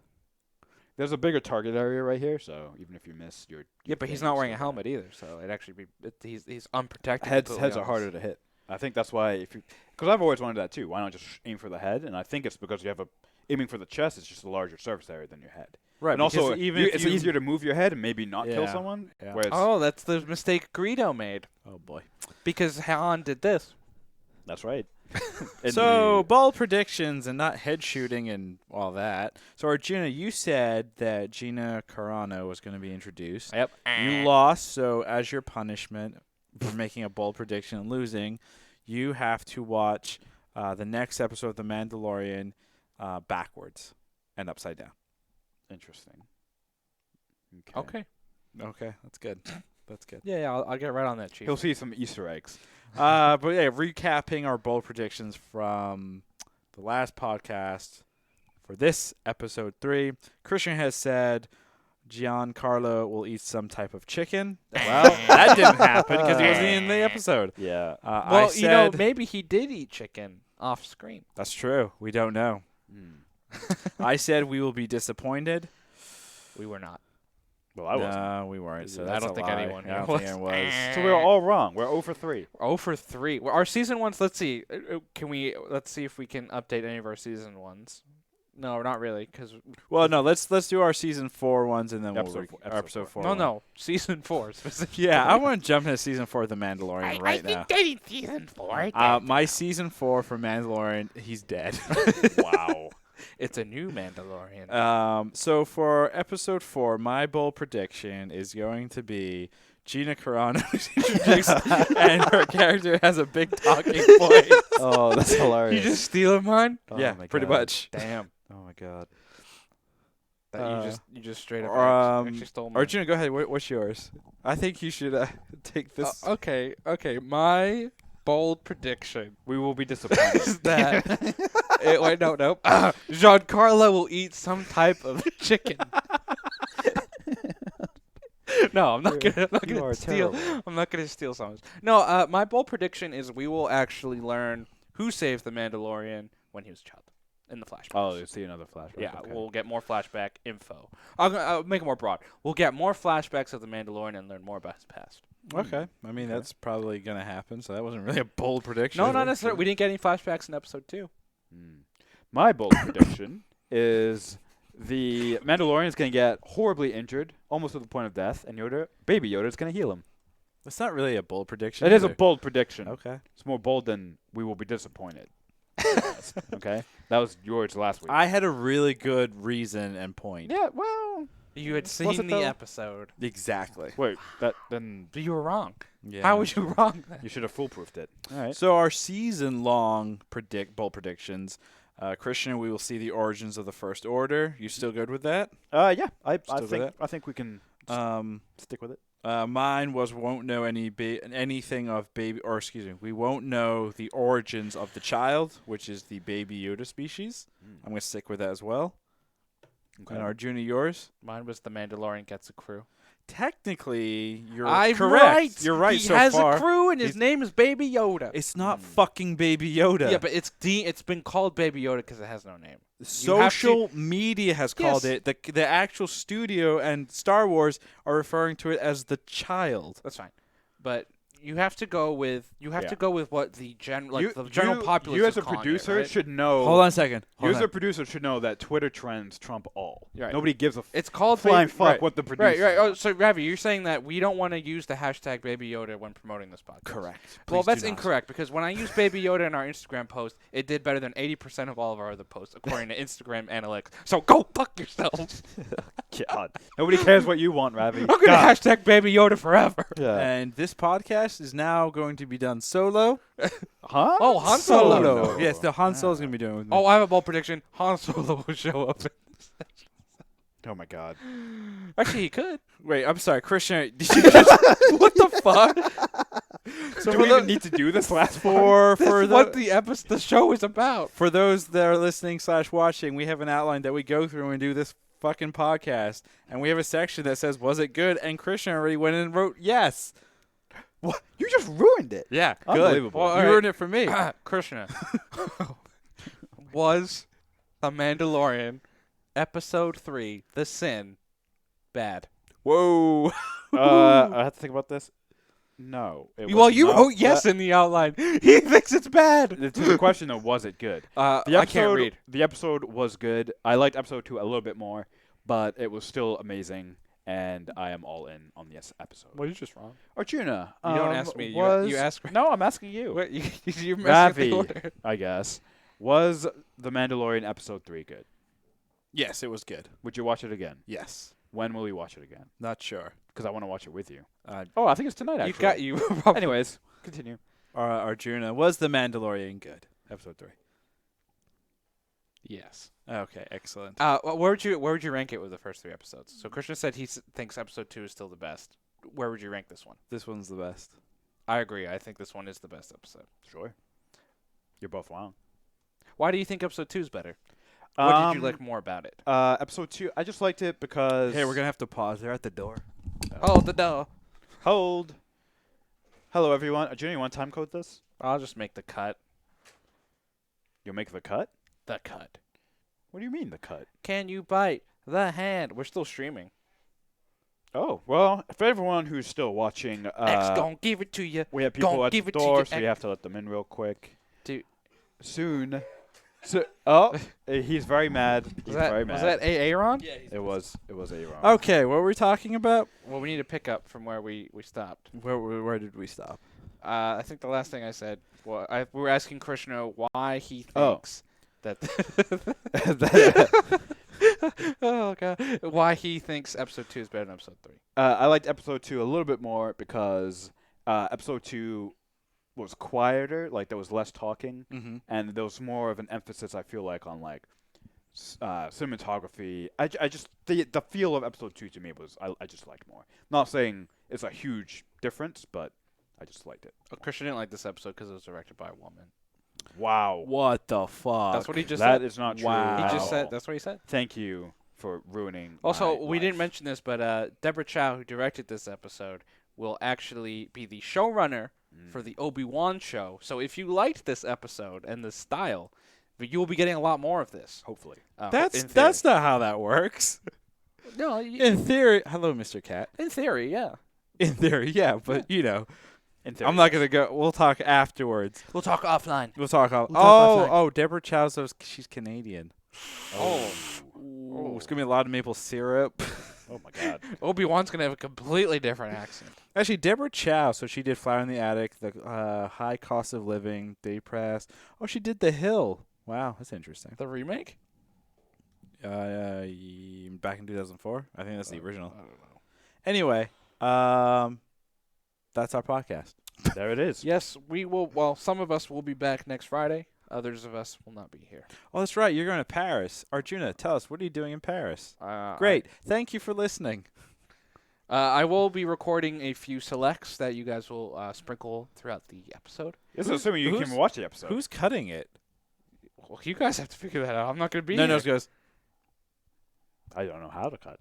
S3: There's a bigger target area right here, so even if you miss, you're
S2: Yeah, but he's not wearing a helmet either, so it actually he's unprotected.
S3: Heads
S2: completely
S3: are
S2: on
S3: harder
S2: this.
S3: to hit. I think that's why because I've always wanted that too. Why not just aim for the head? And I think it's because you have aiming for the chest. It's just a larger surface area than your head.
S1: Right.
S3: And also, it's
S1: you-
S3: easier to move your head and maybe not kill
S1: Yeah.
S3: someone.
S1: Yeah.
S3: Whereas
S2: Oh, that's the mistake Greedo made
S1: Oh, boy.
S2: because Han did this.
S3: that's right. And
S1: So, bold predictions and not head shooting and all that. So, Arjuna, you said that Gina Carano was going to be introduced.
S2: Yep.
S1: You lost, so as your punishment for making a bold prediction and losing, you have to watch the next episode of The Mandalorian backwards and upside down.
S3: interesting.
S2: Okay.
S1: Okay, that's good. That's good.
S2: Yeah, I'll get right on that, Chief.
S3: He'll see some Easter eggs.
S1: But yeah, recapping our bold predictions from the last podcast for this episode 3. Christian has said Giancarlo will eat some type of chicken. Well, that didn't happen because he wasn't in the episode.
S3: Yeah.
S1: I said,
S2: maybe he did eat chicken off screen.
S1: that's true. We don't know. I said we will be disappointed.
S2: We were not.
S3: Well, I wasn't.
S1: No, we weren't. So
S2: I
S1: that's
S2: don't
S1: a
S2: think
S1: lie.
S2: anyone
S1: I don't
S2: here
S1: think anyone was.
S3: So we were all wrong. We're 0 for 3.
S2: 0 for 3. Well, our season ones. Let's see. Let's see if we can update any of our season ones. No, not really, because
S1: Well, no, let's do our season 4 ones and then
S3: Episode
S1: we'll
S3: four-
S1: episode 4.
S2: no, season 4 specifically.
S1: Yeah, I want to jump into season 4 of The Mandalorian right now.
S4: Getting season 4.
S1: My season 4 for Mandalorian, he's dead.
S3: Wow.
S2: It's a new Mandalorian.
S1: So for episode 4, my bold prediction is going to be Gina Carano is introduced, and her character has a big talking voice.
S3: Oh, that's hilarious.
S2: You just steal mine?
S3: Oh
S1: yeah,
S3: my
S1: pretty
S3: God.
S1: much.
S2: Damn.
S3: Oh my god.
S2: That you just straight up actually stole mine.
S1: Arjuna, go ahead. What's yours? I think you should take this.
S2: Okay. My bold prediction
S3: We will be disappointed.
S2: is that wait, no. Giancarlo will eat some type of chicken. No, I'm not
S3: You
S2: gonna
S3: are
S2: steal.
S3: terrible.
S2: I'm not gonna steal someone's. No, my bold prediction is we will actually learn who saved the Mandalorian when he was a child in the flashbacks.
S3: Oh, you see another flashback.
S2: Yeah,
S3: okay.
S2: we'll get more flashback info. I'll make it more broad. We'll get more flashbacks of the Mandalorian and learn more about his past.
S1: Okay. I mean, that's probably going to happen, so that wasn't really a bold prediction.
S2: No, not necessarily. We didn't get any flashbacks in episode 2.
S3: My bold prediction is the Mandalorian is going to get horribly injured, almost to the point of death, and Baby Yoda is going to heal him.
S1: That's not really a bold prediction.
S3: It is a
S1: either.
S3: bold prediction.
S1: Okay.
S3: It's more bold than we will be disappointed. Okay? That was yours last week.
S1: I had a really good reason and point.
S3: Yeah, well.
S2: You had
S3: Was
S2: seen
S3: it
S2: the
S3: though?
S2: episode.
S1: Exactly.
S3: Wait, then
S2: You were wrong.
S1: Yeah.
S2: How was you wrong then?
S3: you should have foolproofed it. All right.
S1: So our season-long bold predictions. Christian, we will see the origins of the First Order. You still good with that?
S3: Yeah, I
S1: Still with
S3: I think we can stick with it.
S1: Mine was won't know anything of baby, or excuse me, we won't know the origins of the child, which is the Baby Yoda species. I'm gonna stick with that as well.
S3: Okay.
S1: And Arjuna, yours?
S2: Mine was the Mandalorian gets a crew.
S1: Technically, you're
S2: I'm
S1: correct.
S2: right.
S1: You're right
S2: He
S1: so
S2: has
S1: far.
S2: a crew, and his
S1: He's-
S2: name is Baby Yoda.
S1: It's not fucking Baby Yoda.
S2: Yeah, but it's been called Baby Yoda because it has no name.
S1: Social media has called
S2: Yes.
S1: it. The actual studio and Star Wars are referring to it as the child.
S2: That's fine, but you have to go with
S3: Yeah.
S2: what the general populace
S3: You
S2: is
S3: as a
S2: calling
S3: producer
S2: it, right?
S3: should know.
S1: Hold on a second.
S3: You as a producer should know that Twitter trends trump all.
S2: Right.
S3: Nobody gives a
S2: It's called
S3: flying
S2: Baby,
S3: fuck
S2: right.
S3: what the producer.
S2: Right. Oh, so Ravi, you're saying that we don't want to use the hashtag Baby Yoda when promoting this podcast?
S1: Correct.
S2: Well,
S1: Please
S2: that's
S1: do not.
S2: incorrect because when I used Baby Yoda in our Instagram post, it did better than 80% of all of our other posts according to Instagram analytics. So go fuck yourselves.
S3: God. Nobody cares what you want, Ravi.
S2: I'm gonna
S3: God.
S2: hashtag Baby Yoda forever.
S3: Yeah.
S1: And this podcast is now going to be done solo.
S3: Huh?
S2: Oh, Han Solo.
S3: No.
S1: Yes, the Han Solo's going to be doing it with me.
S2: Oh, I have a bold prediction. Han Solo will show up.
S3: Oh my God.
S2: Actually, he could.
S1: Wait, I'm sorry. Christian, did you just...
S2: What the fuck?
S3: So do we even need to do this last
S1: for
S2: That's
S1: the
S2: what the show is about.
S1: For those that are listening / watching, we have an outline that we go through and do this fucking podcast, and we have a section that says, was it good? And Christian already went in and wrote yes.
S3: What? You just ruined it.
S1: Yeah,
S3: Unbelievable.
S1: Good.
S2: Well,
S1: You
S2: all right.
S1: ruined it for me.
S2: Krishna was The Mandalorian episode 3, The Sin, bad?
S1: Whoa.
S3: I have to think about this. No. It
S2: Well,
S3: was
S2: you
S3: not.
S2: wrote yes in the outline. He thinks it's bad.
S3: To the question though, was it good?
S2: I can't read.
S3: The episode was good. I liked episode 2 a little bit more, but it was still amazing, and I am all in on this episode.
S2: Well, you're just wrong.
S3: Arjuna,
S2: You don't ask me.
S3: Was,
S2: You ask.
S3: No, I'm asking you.
S2: What, you're messing
S3: Ravi,
S2: with the order.
S3: I guess. Was The Mandalorian episode 3 good?
S1: Yes, it was good.
S3: Would you watch it again?
S1: Yes.
S3: When will we watch it again?
S1: Not sure.
S3: Because I want to watch it with you.
S1: Uh,
S3: I think it's tonight, actually.
S2: You.
S3: Anyways, continue.
S1: Arjuna, was The Mandalorian good? Episode 3.
S2: Yes.
S1: Okay, excellent.
S2: Where would you rank it with the first 3 episodes? So Krishna said he thinks episode 2 is still the best. Where would you rank this one?
S1: This one's the best.
S2: I agree. I think this one is the best episode.
S3: Sure. You're both wrong.
S2: Why do you think episode 2 is better? What did you like more about it?
S3: Episode 2, I just liked it because...
S1: Hey, we're going to have to pause. They're at the door.
S2: Oh, the door.
S3: Hold. Hello, everyone. Arjuna, you want to time code this?
S2: I'll just make the cut.
S3: You'll make the cut?
S2: The cut.
S3: What do you mean, the cut?
S2: Can you bite the hand? We're still streaming.
S3: Oh, well, for everyone who's still watching,
S2: X gon' give it to you.
S3: we have people
S2: gon'
S3: at the
S2: give it to
S3: door,
S2: you,
S3: so we have to let them in real quick.
S2: Dude.
S3: Soon. He's very mad. He's very mad.
S2: Was that Aaron? Yeah.
S3: It was Aaron.
S1: Okay, what were we talking about?
S2: Well, we need to pick up from where we stopped.
S1: Where did we stop?
S2: I think the last thing I said, we were asking Krishna why he
S3: Oh.
S2: thinks that. Oh god! Why he thinks episode 2 is better than episode 3?
S3: I liked episode 2 a little bit more because episode 2 was quieter, like there was less talking,
S1: Mm-hmm.
S3: and there was more of an emphasis, I feel like, on like cinematography. I just the feel of episode 2 to me was I just liked more. Not saying it's a huge difference, but I just liked it.
S2: Christian didn't like this episode because it was directed by a woman.
S3: Wow.
S1: What the fuck?
S2: That's what he just
S3: That
S2: said.
S3: is not true.
S1: Wow.
S2: He
S3: at
S2: just said.
S3: all.
S2: That's what he said.
S3: Thank you for ruining.
S2: Also,
S3: my
S2: we didn't
S3: life.
S2: mention this, but Deborah Chow, who directed this episode, will actually be the showrunner for the Obi-Wan show. So if you liked this episode and the style, you will be getting a lot more of this.
S3: Hopefully.
S1: That's not how that works.
S2: No,
S1: In theory, hello, Mr. Cat.
S2: in theory, yeah.
S1: In theory, yeah, but you know,
S3: In theory,
S1: I'm not
S3: yes.
S1: gonna go. We'll talk afterwards.
S2: We'll talk offline.
S1: We'll talk.
S2: We'll talk offline.
S1: Oh, Deborah Chow's. She's Canadian.
S2: Oh.
S1: Ooh, it's gonna be a lot of maple syrup.
S3: Oh my God.
S2: Obi-Wan's gonna have a completely different accent.
S1: Actually, Deborah Chow. So she did Flower in the Attic, the High Cost of Living, Depressed. Oh, she did The Hill. Wow, that's interesting.
S2: The remake?
S1: Back in 2004. I think that's the original.
S2: I don't know.
S1: Anyway, that's our podcast.
S3: There it is.
S2: Yes, we will. Well, some of us will be back next Friday. Others of us will not be here.
S1: Oh, that's right. You're going to Paris. Arjuna, tell us, what are you doing in Paris?
S2: Uh,
S1: Great. Thank you for listening.
S2: I will be recording a few selects that you guys will sprinkle throughout the episode.
S3: This is assuming you
S1: who's-
S3: can watch the episode.
S1: Who's cutting it?
S2: Well, you guys have to figure that out. I'm not going to be
S1: No,
S2: here.
S1: it goes.
S3: I don't know how to cut.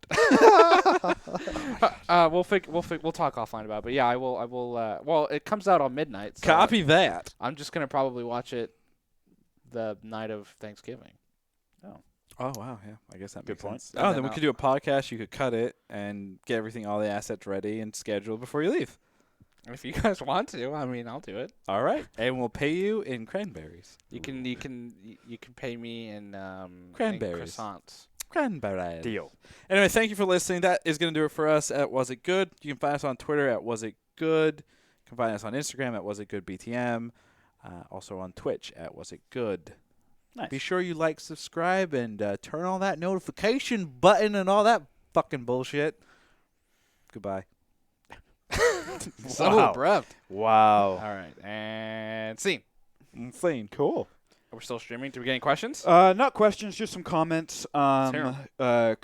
S2: We'll talk offline about it. But yeah, I will. Well, it comes out on midnight. So
S1: Copy that.
S2: I'm just going to probably watch it the night of Thanksgiving.
S1: Oh, wow. Yeah, I guess that
S3: Good
S1: makes
S3: point.
S1: sense.
S2: And
S1: Oh,
S2: then
S1: then we
S2: I'll-
S1: could do a podcast. You could cut it and get everything, all the assets ready and scheduled before you leave.
S2: If you guys want to, I mean, I'll do it.
S1: All right. And we'll pay you in cranberries.
S2: You can pay me in
S1: Cranberries.
S2: in croissants.
S1: Cranberries.
S3: Deal.
S1: Anyway, thank you for listening. That is going to do it for us at Was It Good. You can find us on Twitter at Was It Good. You can find us on Instagram at Was It Good BTM. Also on Twitch at Was It Good.
S3: Nice.
S1: Be sure you like, subscribe, and turn on that notification button and all that fucking bullshit. Goodbye.
S2: So
S3: Wow.
S2: abrupt.
S3: Wow.
S2: All right, and scene.
S1: Insane.
S3: Cool.
S2: We're still streaming. Do we get any questions?
S3: Not questions, just some comments.
S2: hear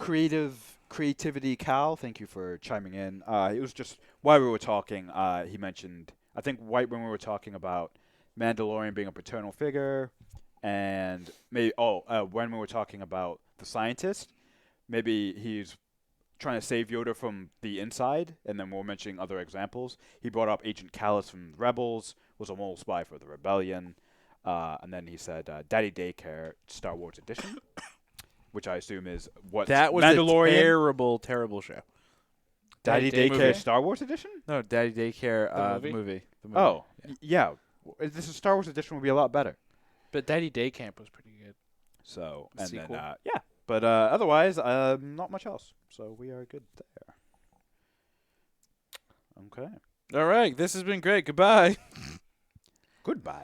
S3: Creativity Cal, thank you for chiming in. It was just while we were talking, he mentioned, I think right when we were talking about Mandalorian being a paternal figure, and maybe when we were talking about the scientist, maybe he's trying to save Yoda from the inside, and then we were mentioning other examples. He brought up Agent Callus from Rebels, was a mole spy for the Rebellion. And then he said Daddy Daycare Star Wars Edition, which I assume is what
S1: That was
S3: Mandalorian.
S1: a terrible, terrible show.
S3: Daddy
S2: Day
S3: Daycare
S2: movie?
S3: Star Wars Edition?
S1: No, Daddy Daycare,
S2: The
S1: the
S2: movie?
S1: movie.
S3: Oh,
S1: Yeah.
S3: yeah. This is Star Wars Edition would be a lot better.
S2: But Daddy Day Camp was pretty good.
S3: So,
S2: The
S3: and
S2: sequel.
S3: then, yeah. But otherwise, not much else. So we are good there. Okay.
S1: All right. This has been great. Goodbye.
S3: Goodbye.